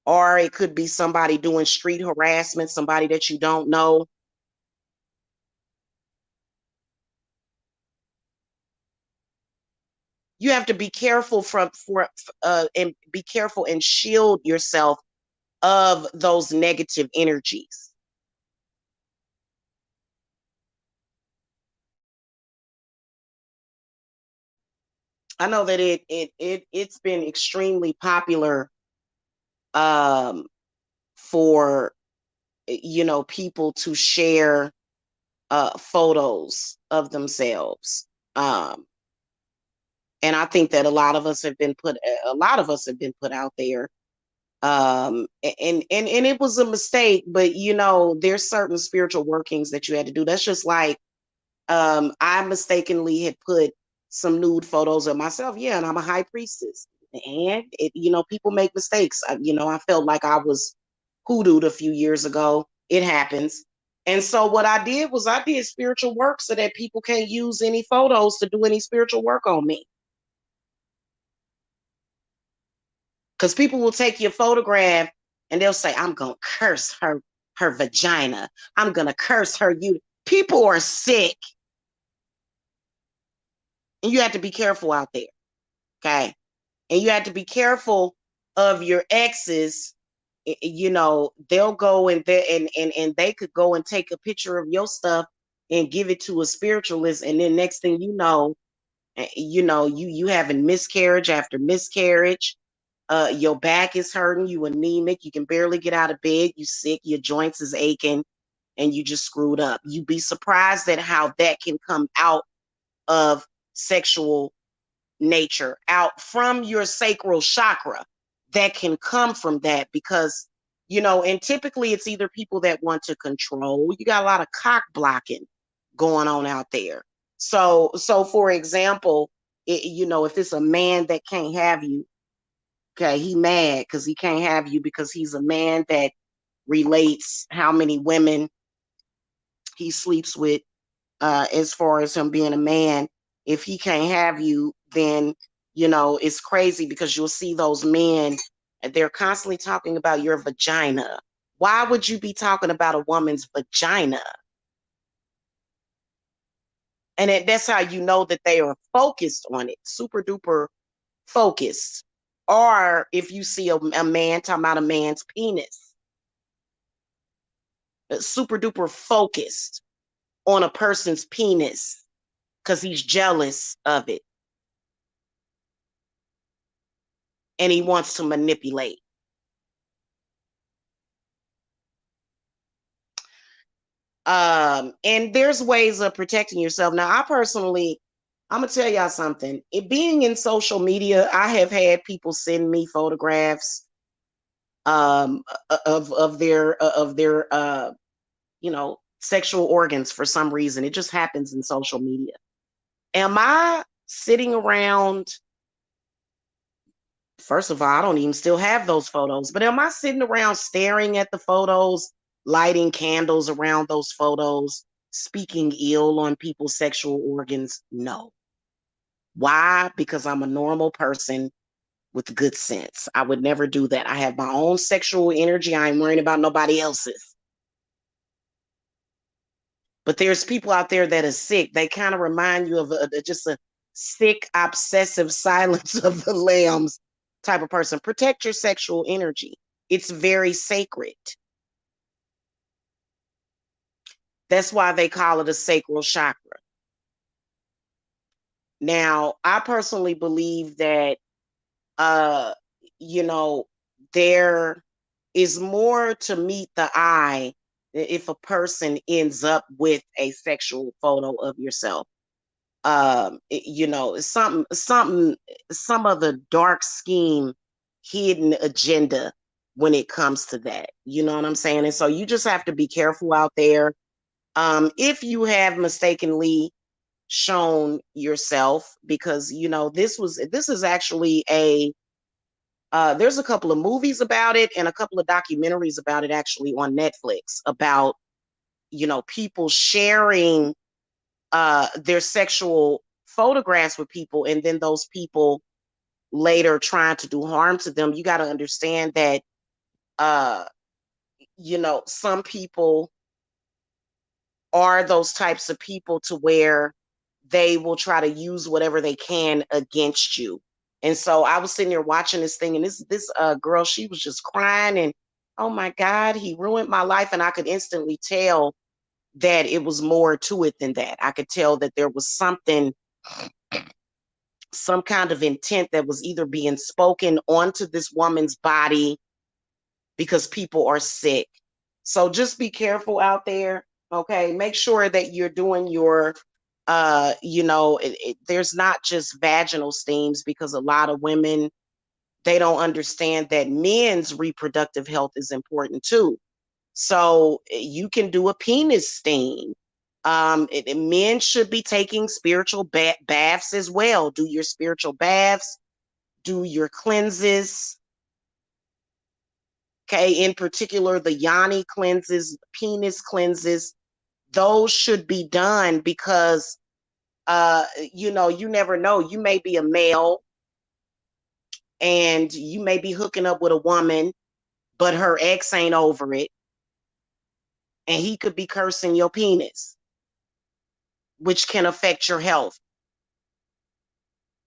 Or it could be somebody doing street harassment, somebody that you don't know. You have to be careful and be careful and shield yourself of those negative energies. I know that it's been extremely popular, um, for people to share photos of themselves. And I think that a lot of us have been put out there. And it was a mistake, but there's certain spiritual workings that you had to do. That's just like, I mistakenly had put some nude photos of myself. Yeah, and I'm a high priestess. And people make mistakes. I felt like I was hoodooed a few years ago. It happens. And so what I did was I did spiritual work so that people can't use any photos to do any spiritual work on me. Because people will take your photograph and they'll say, I'm gonna curse her vagina. I'm gonna curse her you. People are sick. And you have to be careful out there. Okay. And you have to be careful of your exes. They'll go and they could go and take a picture of your stuff and give it to a spiritualist, and then next thing you know, you having miscarriage after miscarriage. Your back is hurting, you anemic, you can barely get out of bed, you sick, your joints is aching, and you just screwed up. You'd be surprised at how that can come out of sexual nature, out from your sacral chakra. That can come from that because, and typically it's either people that want to control. You got a lot of cock blocking going on out there. So for example, if it's a man that can't have you, okay, he mad because he can't have you because he's a man that relates how many women he sleeps with, as far as him being a man. If he can't have you, then it's crazy because you'll see those men and they're constantly talking about your vagina. Why would you be talking about a woman's vagina? And that's how you know that they are focused on it, super duper focused. Or if you see a man talking about a man's penis, super duper focused on a person's penis because he's jealous of it and he wants to manipulate. And there's ways of protecting yourself. Now, I'm gonna tell y'all something. It being in social media, I have had people send me photographs, of their sexual organs for some reason. It just happens in social media. Am I sitting around First of all, I don't even still have those photos, but am I sitting around staring at the photos, lighting candles around those photos, speaking ill on people's sexual organs? No. Why? Because I'm a normal person with good sense. I would never do that. I have my own sexual energy. I ain't worrying about nobody else's. But there's people out there that are sick. They kind of remind you of just a sick, obsessive silence of the lambs type of person. Protect your sexual energy. It's very sacred. That's why they call it a sacral chakra. Now, I personally believe that uh you know there is more to meet the eye if a person ends up with a sexual photo of yourself. It's some of the dark scheme, hidden agenda when it comes to that. You know what I'm saying? And so you just have to be careful out there. If you have mistakenly shown yourself, because this is actually a there's a couple of movies about it and a couple of documentaries about it actually on Netflix about people sharing their sexual photographs with people, and then those people later trying to do harm to them. You got to understand that uh some people are those types of people to where they will try to use whatever they can against you. And so I was sitting there watching this thing, and this girl, she was just crying, and oh my God, he ruined my life. And I could instantly tell that it was more to it than that. I could tell that there was some kind of intent that was either being spoken onto this woman's body because people are sick. So just be careful out there. Okay. Make sure that you're doing your, there's not just vaginal steams, because a lot of women, they don't understand that men's reproductive health is important too. So you can do a penis steam. Men should be taking spiritual baths as well. Do your spiritual baths, do your cleanses. Okay, in particular, the yoni cleanses, penis cleanses, those should be done because, you never know. You may be a male and you may be hooking up with a woman, but her ex ain't over it. And he could be cursing your penis, which can affect your health.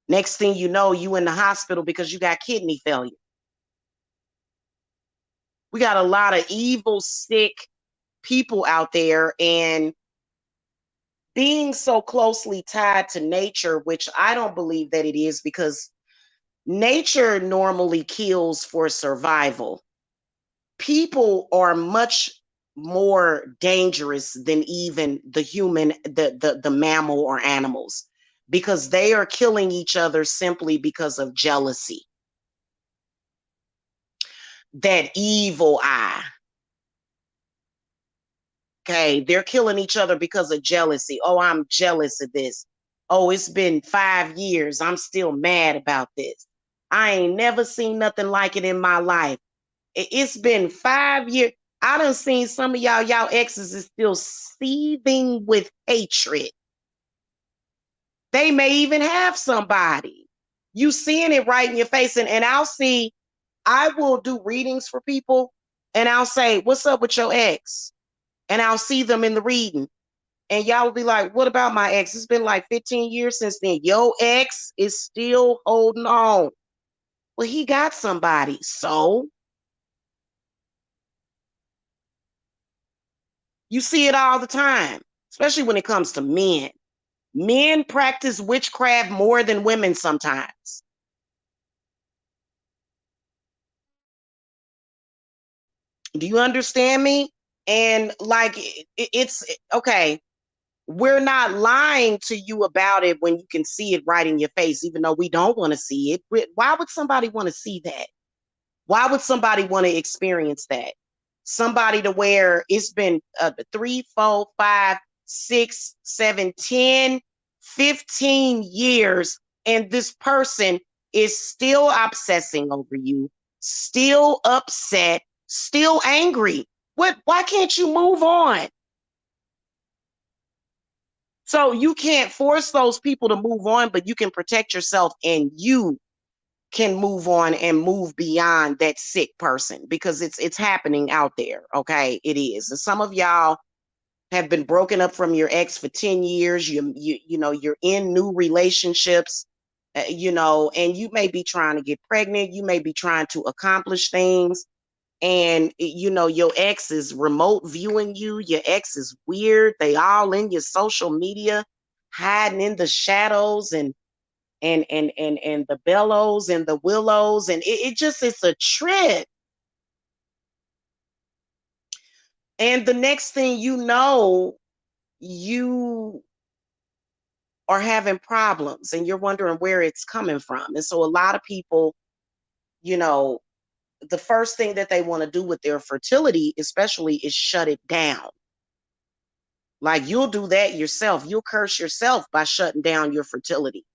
Next thing you know, you in the hospital because you got kidney failure. We got a lot of evil, sick people out there, and being so closely tied to nature, which I don't believe that it is, because nature normally kills for survival. People are much more dangerous than even the human, the mammal or animals, because they are killing each other simply because of jealousy. That evil eye. Okay, they're killing each other because of jealousy. Oh, I'm jealous of this. Oh, it's been 5 years. I'm still mad about this. I ain't never seen nothing like it in my life. It's been 5 years. I done seen some of y'all exes is still seething with hatred. They may even have somebody. You seeing it right in your face. And I will do readings for people, and I'll say, what's up with your ex? And I'll see them in the reading. And y'all will be like, what about my ex? It's been like 15 years since then. Your ex is still holding on. Well, he got somebody. So you see it all the time, especially when it comes to men. Men practice witchcraft more than women sometimes. Do you understand me? And like, it's okay. We're not lying to you about it when you can see it right in your face, even though we don't want to see it. Why would somebody want to see that? Why would somebody want to experience that? Somebody to where it's been 3, 4, 5, 6, 7, 10, 15 years, and this person is still obsessing over you, still upset, still angry. Why can't you move on? So you can't force those people to move on, but you can protect yourself, and you can move on and move beyond that sick person, because it's happening out there. Okay, it is. And some of y'all have been broken up from your ex for 10 years. You know, you're in new relationships, you know, and you may be trying to get pregnant. You may be trying to accomplish things. And, you know, your ex is remote viewing you. Your ex is weird. They all in your social media, hiding in the shadows and the bellows and the willows. And it's a trip. And the next thing you know, you are having problems and you're wondering where it's coming from. And so a lot of people, you know, the first thing that they want to do with their fertility, especially, is shut it down. Like, you'll do that yourself. You'll curse yourself by shutting down your fertility.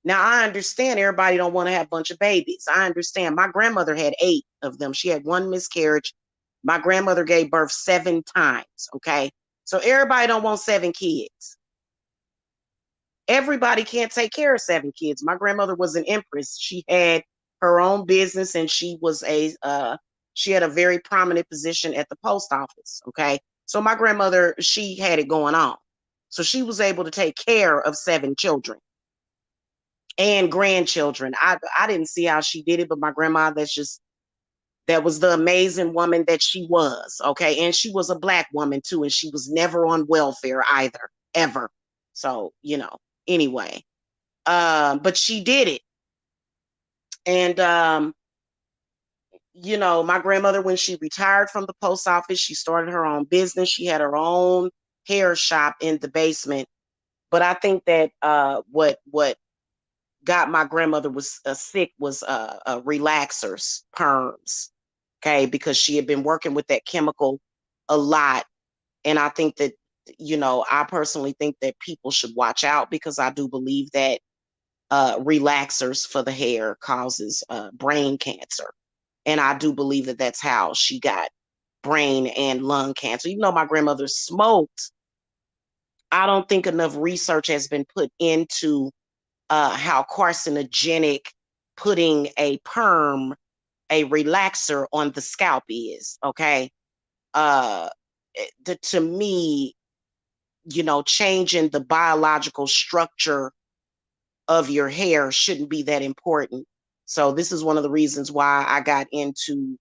Now, I understand everybody don't want to have a bunch of babies. I understand. My grandmother had 8 of them. She had 1 miscarriage. My grandmother gave birth 7 times. Okay. So everybody don't want 7 kids. Everybody can't take care of 7 kids. My grandmother was an empress. She had her own business, and she had a very prominent position at the post office. Okay. So my grandmother, she had it going on. So she was able to take care of 7 children and grandchildren. I didn't see how she did it, but my grandma, that was the amazing woman that she was. Okay. And she was a Black woman too, and she was never on welfare either, ever. So, you know, anyway, but she did it. And, you know, my grandmother, when she retired from the post office, she started her own business. She had her own hair shop in the basement. But I think that what got my grandmother was sick was relaxers, perms. Okay, because she had been working with that chemical a lot. And I think that, you know, I personally think that people should watch out, because I do believe that relaxers for the hair causes brain cancer. And I do believe that that's how she got brain and lung cancer. Even though my grandmother smoked, I don't think enough research has been put into how carcinogenic putting a perm, a relaxer on the scalp is. Okay. Uh, to me, you know, changing the biological structure of your hair shouldn't be that important. So this is one of the reasons why I got into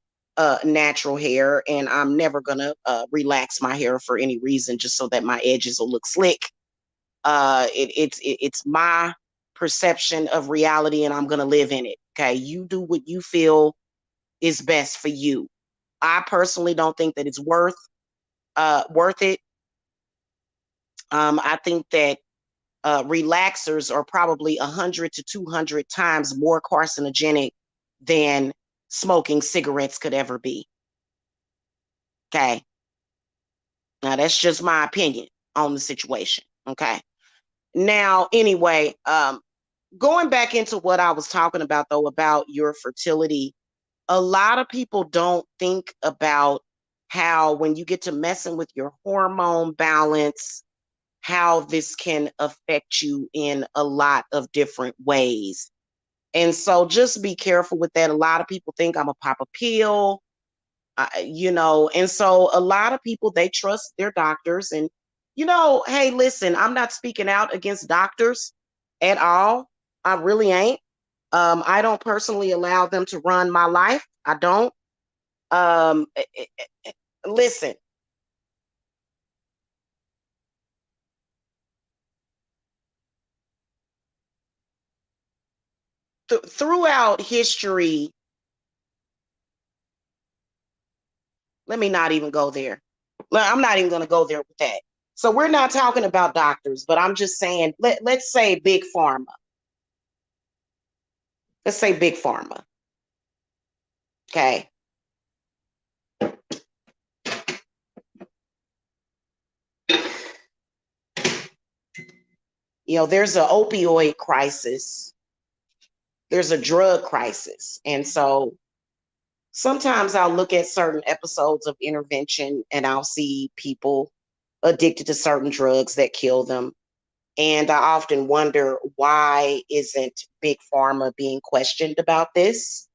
natural hair, and I'm never gonna relax my hair for any reason, just so that my edges will look slick. It's my perception of reality, and I'm gonna live in it. Okay, you do what you feel is best for you. I personally don't think that it's worth it. I think that relaxers are probably 100 to 200 times more carcinogenic than smoking cigarettes could ever be. Okay. Now, that's just my opinion on the situation. Okay. Now, anyway, going back into what I was talking about, though, about your fertility, a lot of people don't think about how, when you get to messing with your hormone balance, how this can affect you in a lot of different ways. And so just be careful with that. A lot of people think I'm a pop a pill, you know, and so a lot of people, they trust their doctors. And, you know, hey, listen, I'm not speaking out against doctors at all. I really ain't. I don't personally allow them to run my life. I don't. Um, listen, throughout history, let me not even go there. I'm not even going to go there with that. So we're not talking about doctors, but I'm just saying, let's say big pharma. Let's say big pharma. Okay. You know, there's an opioid crisis. there's a drug crisis. And so sometimes I'll look at certain episodes of intervention and I'll see people addicted to certain drugs that kill them. And I often wonder, why isn't Big Pharma being questioned about this?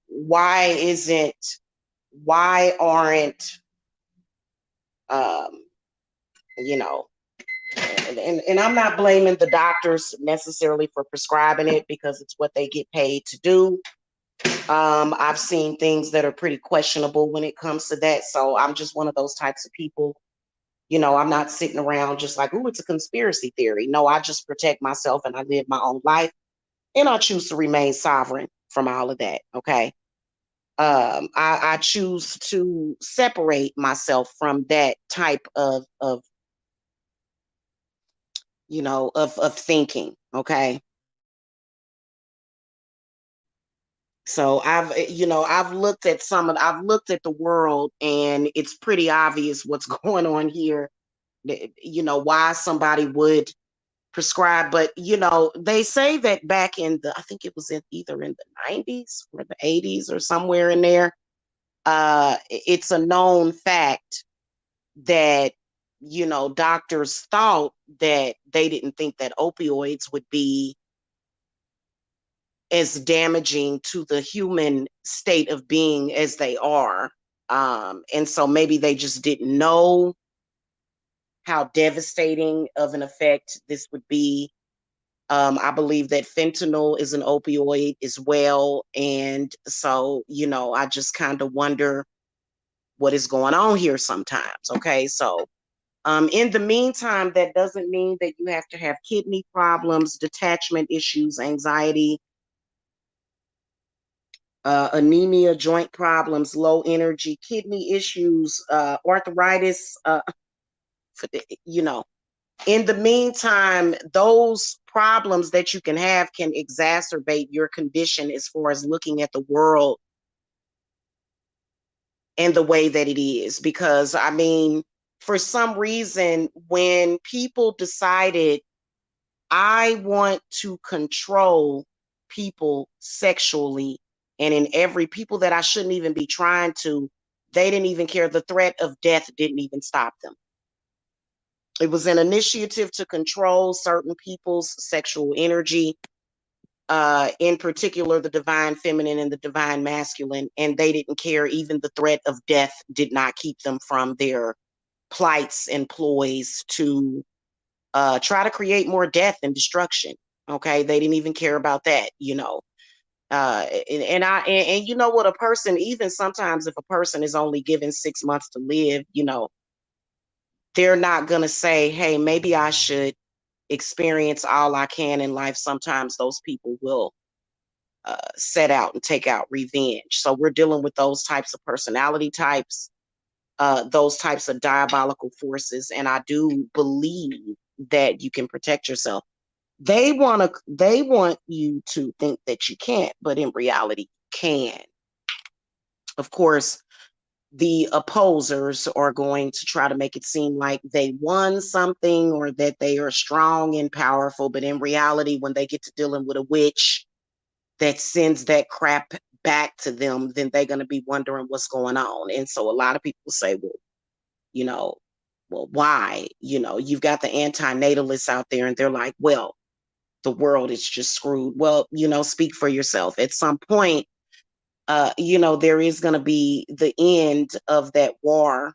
Why isn't, why aren't, um, you know, and I'm not blaming the doctors necessarily for prescribing it because it's what they get paid to do. I've seen things that are pretty questionable when it comes to that. So I'm just one of those types of people. You know, I'm not sitting around just like, oh, it's a conspiracy theory. No, I just protect myself and I live my own life and I choose to remain sovereign from all of that. Okay. I choose to separate myself from that type of of thinking. Okay. So I've looked at I've looked at the world and it's pretty obvious what's going on here. Why somebody would prescribe, but they say that back in I think it was either in the 90s or the 80s or somewhere in there. It's a known fact that doctors thought that they didn't think that opioids would be as damaging to the human state of being as they are. And so maybe they just didn't know how devastating of an effect this would be. I believe that fentanyl is an opioid as well. And so, I just kind of wonder what is going on here sometimes. Okay. So, in the meantime, that doesn't mean that you have to have kidney problems, detachment issues, anxiety, anemia, joint problems, low energy, kidney issues, arthritis, you know. In the meantime, those problems that you can have can exacerbate your condition as far as looking at the world and the way that it is. Because, I mean, for some reason, when people decided, I want to control people sexually and in every people that I shouldn't even be trying to, they didn't even care. The threat of death didn't even stop them. It was an initiative to control certain people's sexual energy, in particular the divine feminine and the divine masculine, and they didn't care. Even the threat of death did not keep them from their plights and ploys to try to create more death and destruction. Okay, they didn't even care about that, and you know what, a person, even sometimes if a person is only given 6 months to live, they're not going to say, hey, maybe I should experience all I can in life. Sometimes those people will set out and take out revenge. So we're dealing with those types of personality types, those types of diabolical forces. And I do believe that you can protect yourself. They want you to think that you can't, but in reality, you can. Of course, the opposers are going to try to make it seem like they won something or that they are strong and powerful. But in reality, when they get to dealing with a witch that sends that crap back to them, then they're going to be wondering what's going on. And so a lot of people say, well, you know, why? You've got the anti-natalists out there and they're like, well, the world is just screwed. Well, speak for yourself. At some point, there is going to be the end of that war.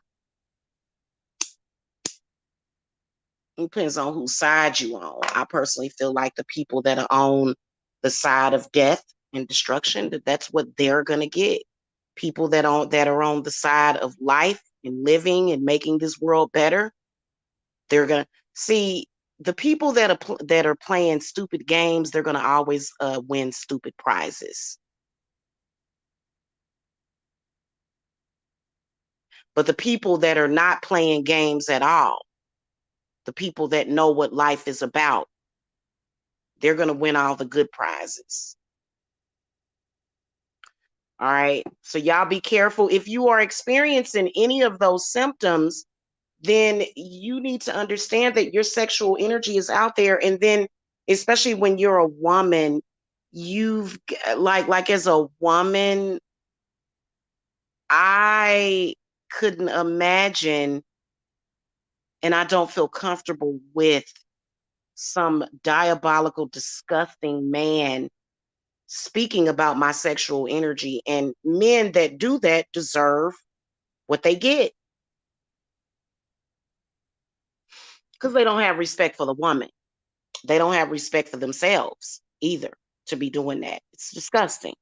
It depends on whose side you on. I personally feel like the people that are on the side of death and destruction, that's what they're going to get. People that are on the side of life and living and making this world better, they're going to see the people that are playing stupid games. They're going to always win stupid prizes. But the people that are not playing games at all, the people that know what life is about, they're going to win all the good prizes. All right. So y'all be careful. If you are experiencing any of those symptoms, then you need to understand that your sexual energy is out there. And then especially when you're a woman, you've like as a woman, I couldn't imagine, and I don't feel comfortable with some diabolical, disgusting man speaking about my sexual energy. And men that do that deserve what they get because they don't have respect for the woman. They don't have respect for themselves either to be doing that. It's disgusting.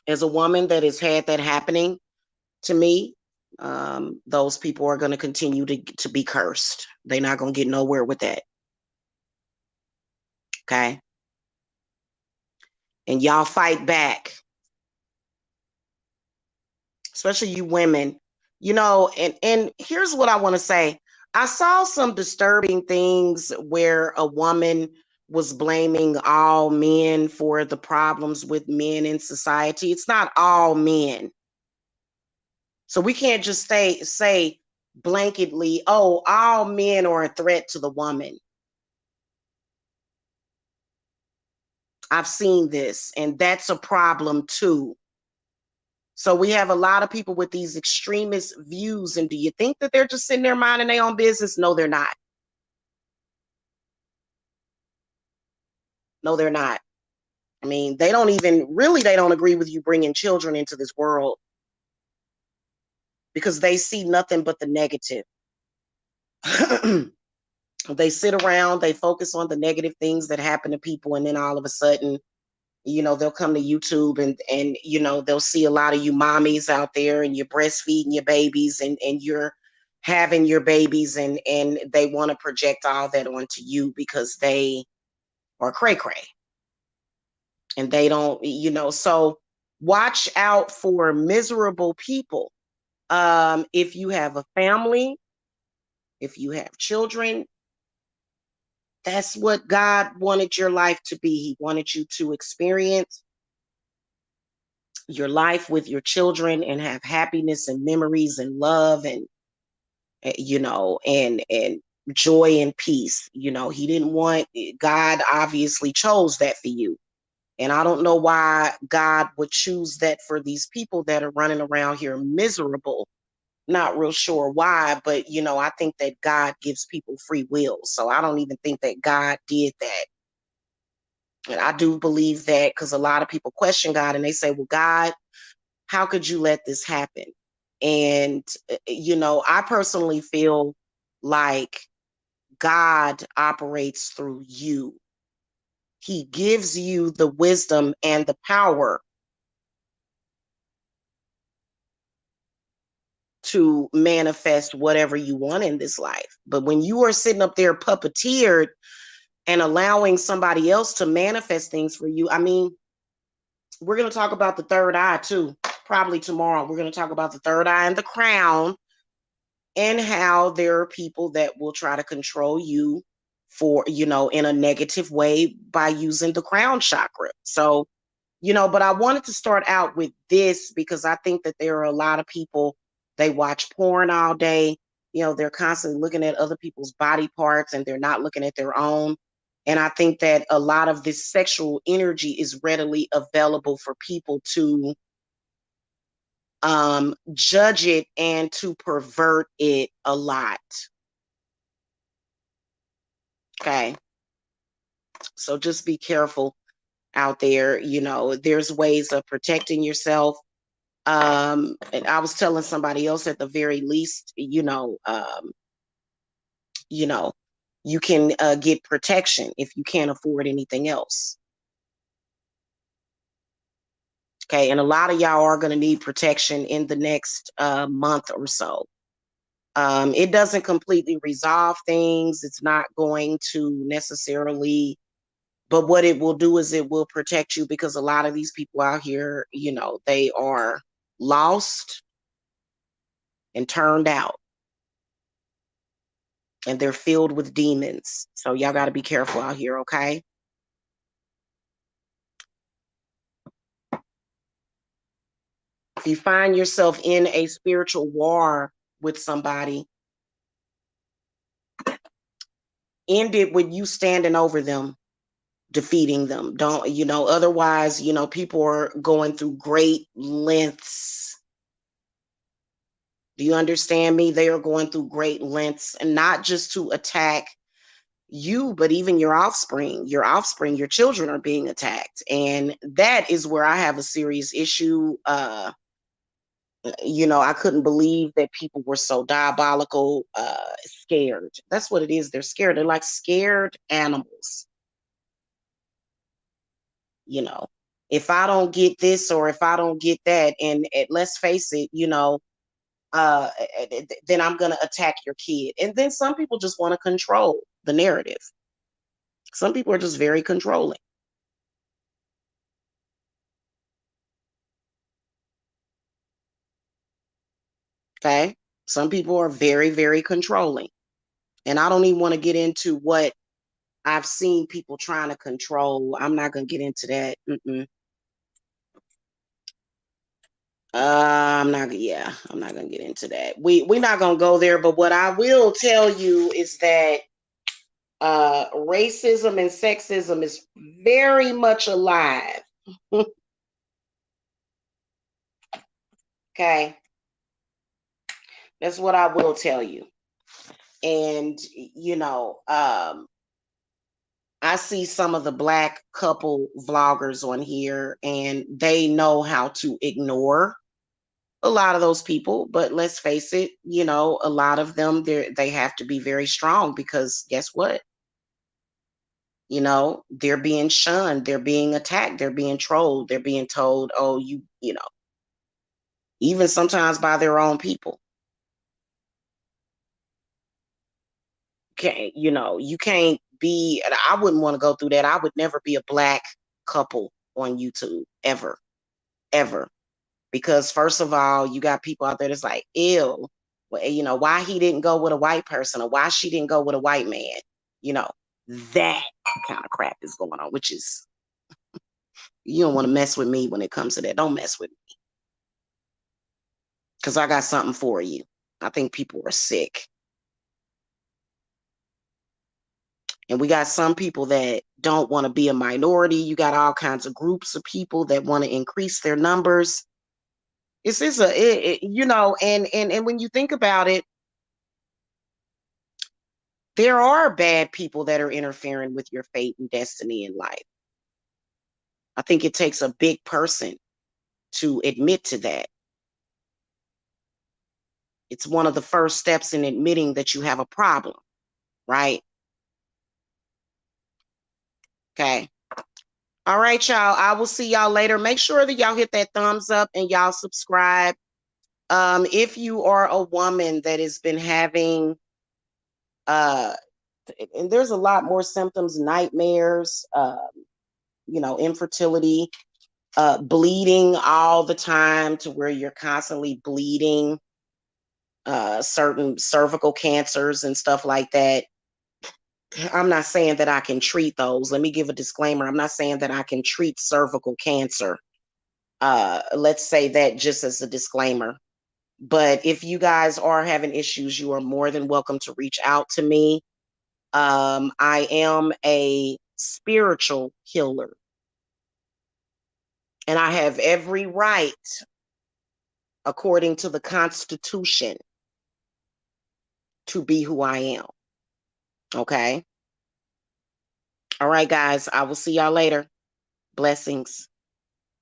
As a woman that has had that happening to me, those people are going to continue to be cursed. They're not going to get nowhere with that. Okay. And y'all fight back, especially you women, and here's what I want to say. I saw some disturbing things where a woman was blaming all men for the problems with men in society. It's not all men. So we can't just say blanketly, oh, all men are a threat to the woman. I've seen this, and that's a problem too. So we have a lot of people with these extremist views. And do you think that they're just sitting there minding their own business? No, they're not. No, they're not. I mean, they don't agree with you bringing children into this world because they see nothing but the negative. They sit around, they focus on the negative things that happen to people. And then all of a sudden, they'll come to YouTube and they'll see a lot of you mommies out there and you're breastfeeding your babies and you're having your babies and they want to project all that onto you because they are cray cray and they don't, so watch out for miserable people. If you have a family, if you have children, that's what God wanted your life to be. He wanted you to experience your life with your children and have happiness and memories and love and and joy and peace. He didn't want, God obviously chose that for you. And I don't know why God would choose that for these people that are running around here miserable. Not real sure why, but I think that God gives people free will. So I don't even think that God did that. And I do believe that because a lot of people question God and they say, well, God, how could you let this happen? And, I personally feel like God operates through you. He gives you the wisdom and the power to manifest whatever you want in this life. But when you are sitting up there puppeteered and allowing somebody else to manifest things for you, I mean, we're going to talk about the third eye too. Probably tomorrow, we're going to talk about the third eye and the crown and how there are people that will try to control you for, in a negative way by using the crown chakra. So, but I wanted to start out with this because I think that there are a lot of people, they watch porn all day. They're constantly looking at other people's body parts and they're not looking at their own. And I think that a lot of this sexual energy is readily available for people to judge it and to pervert it a lot. Okay. So just be careful out there. There's ways of protecting yourself. And I was telling somebody else at the very least, you know, you can get protection if you can't afford anything else. Okay. And a lot of y'all are going to need protection in the next month or so. It doesn't completely resolve things. It's not going to necessarily, but what it will do is it will protect you because a lot of these people out here, they are lost and turned out and they're filled with demons. So y'all got to be careful out here, okay? If you find yourself in a spiritual war with somebody, end it with you standing over them, defeating them. Don't, otherwise, people are going through great lengths. Do you understand me? They are going through great lengths, and not just to attack you, but even your offspring, your children are being attacked. And that is where I have a serious issue. I couldn't believe that people were so diabolical, scared. That's what it is. They're scared. They're like scared animals. If I don't get this or if I don't get that, and let's face it, uh, then I'm going to attack your kid. And then some people just want to control the narrative. Some people are just very controlling. Okay. Some people are very, very controlling. And I don't even want to get into what I've seen people trying to control. I'm not going to get into that. I'm not going to get into that. We're not going to go there. But what I will tell you is that racism and sexism is very much alive. Okay. That's what I will tell you. And, I see some of the Black couple vloggers on here, and they know how to ignore a lot of those people. But let's face it, a lot of them, they have to be very strong, because guess what? They're being shunned, they're being attacked, they're being trolled, they're being told, oh, even sometimes by their own people. You can't be, I wouldn't want to go through that. I would never be a Black couple on YouTube, ever, ever. Because first of all, you got people out there that's like, ew, well, why he didn't go with a white person, or why she didn't go with a white man. That kind of crap is going on, which is, you don't want to mess with me when it comes to that. Don't mess with me, because I got something for you. I think people are sick. And we got some people that don't want to be a minority. You got all kinds of groups of people that want to increase their numbers. It's just and when you think about it, there are bad people that are interfering with your fate and destiny in life. I think it takes a big person to admit to that. It's one of the first steps in admitting that you have a problem, right? Okay. All right, y'all. I will see y'all later. Make sure that y'all hit that thumbs up and y'all subscribe. If you are a woman that has been having, and there's a lot more symptoms, nightmares, infertility, bleeding all the time to where you're constantly bleeding, certain cervical cancers and stuff like that. I'm not saying that I can treat those. Let me give a disclaimer. I'm not saying that I can treat cervical cancer. Let's say that just as a disclaimer. But if you guys are having issues, you are more than welcome to reach out to me. I am a spiritual healer, and I have every right, according to the Constitution, to be who I am. Okay. All right, guys. I will see y'all later. Blessings.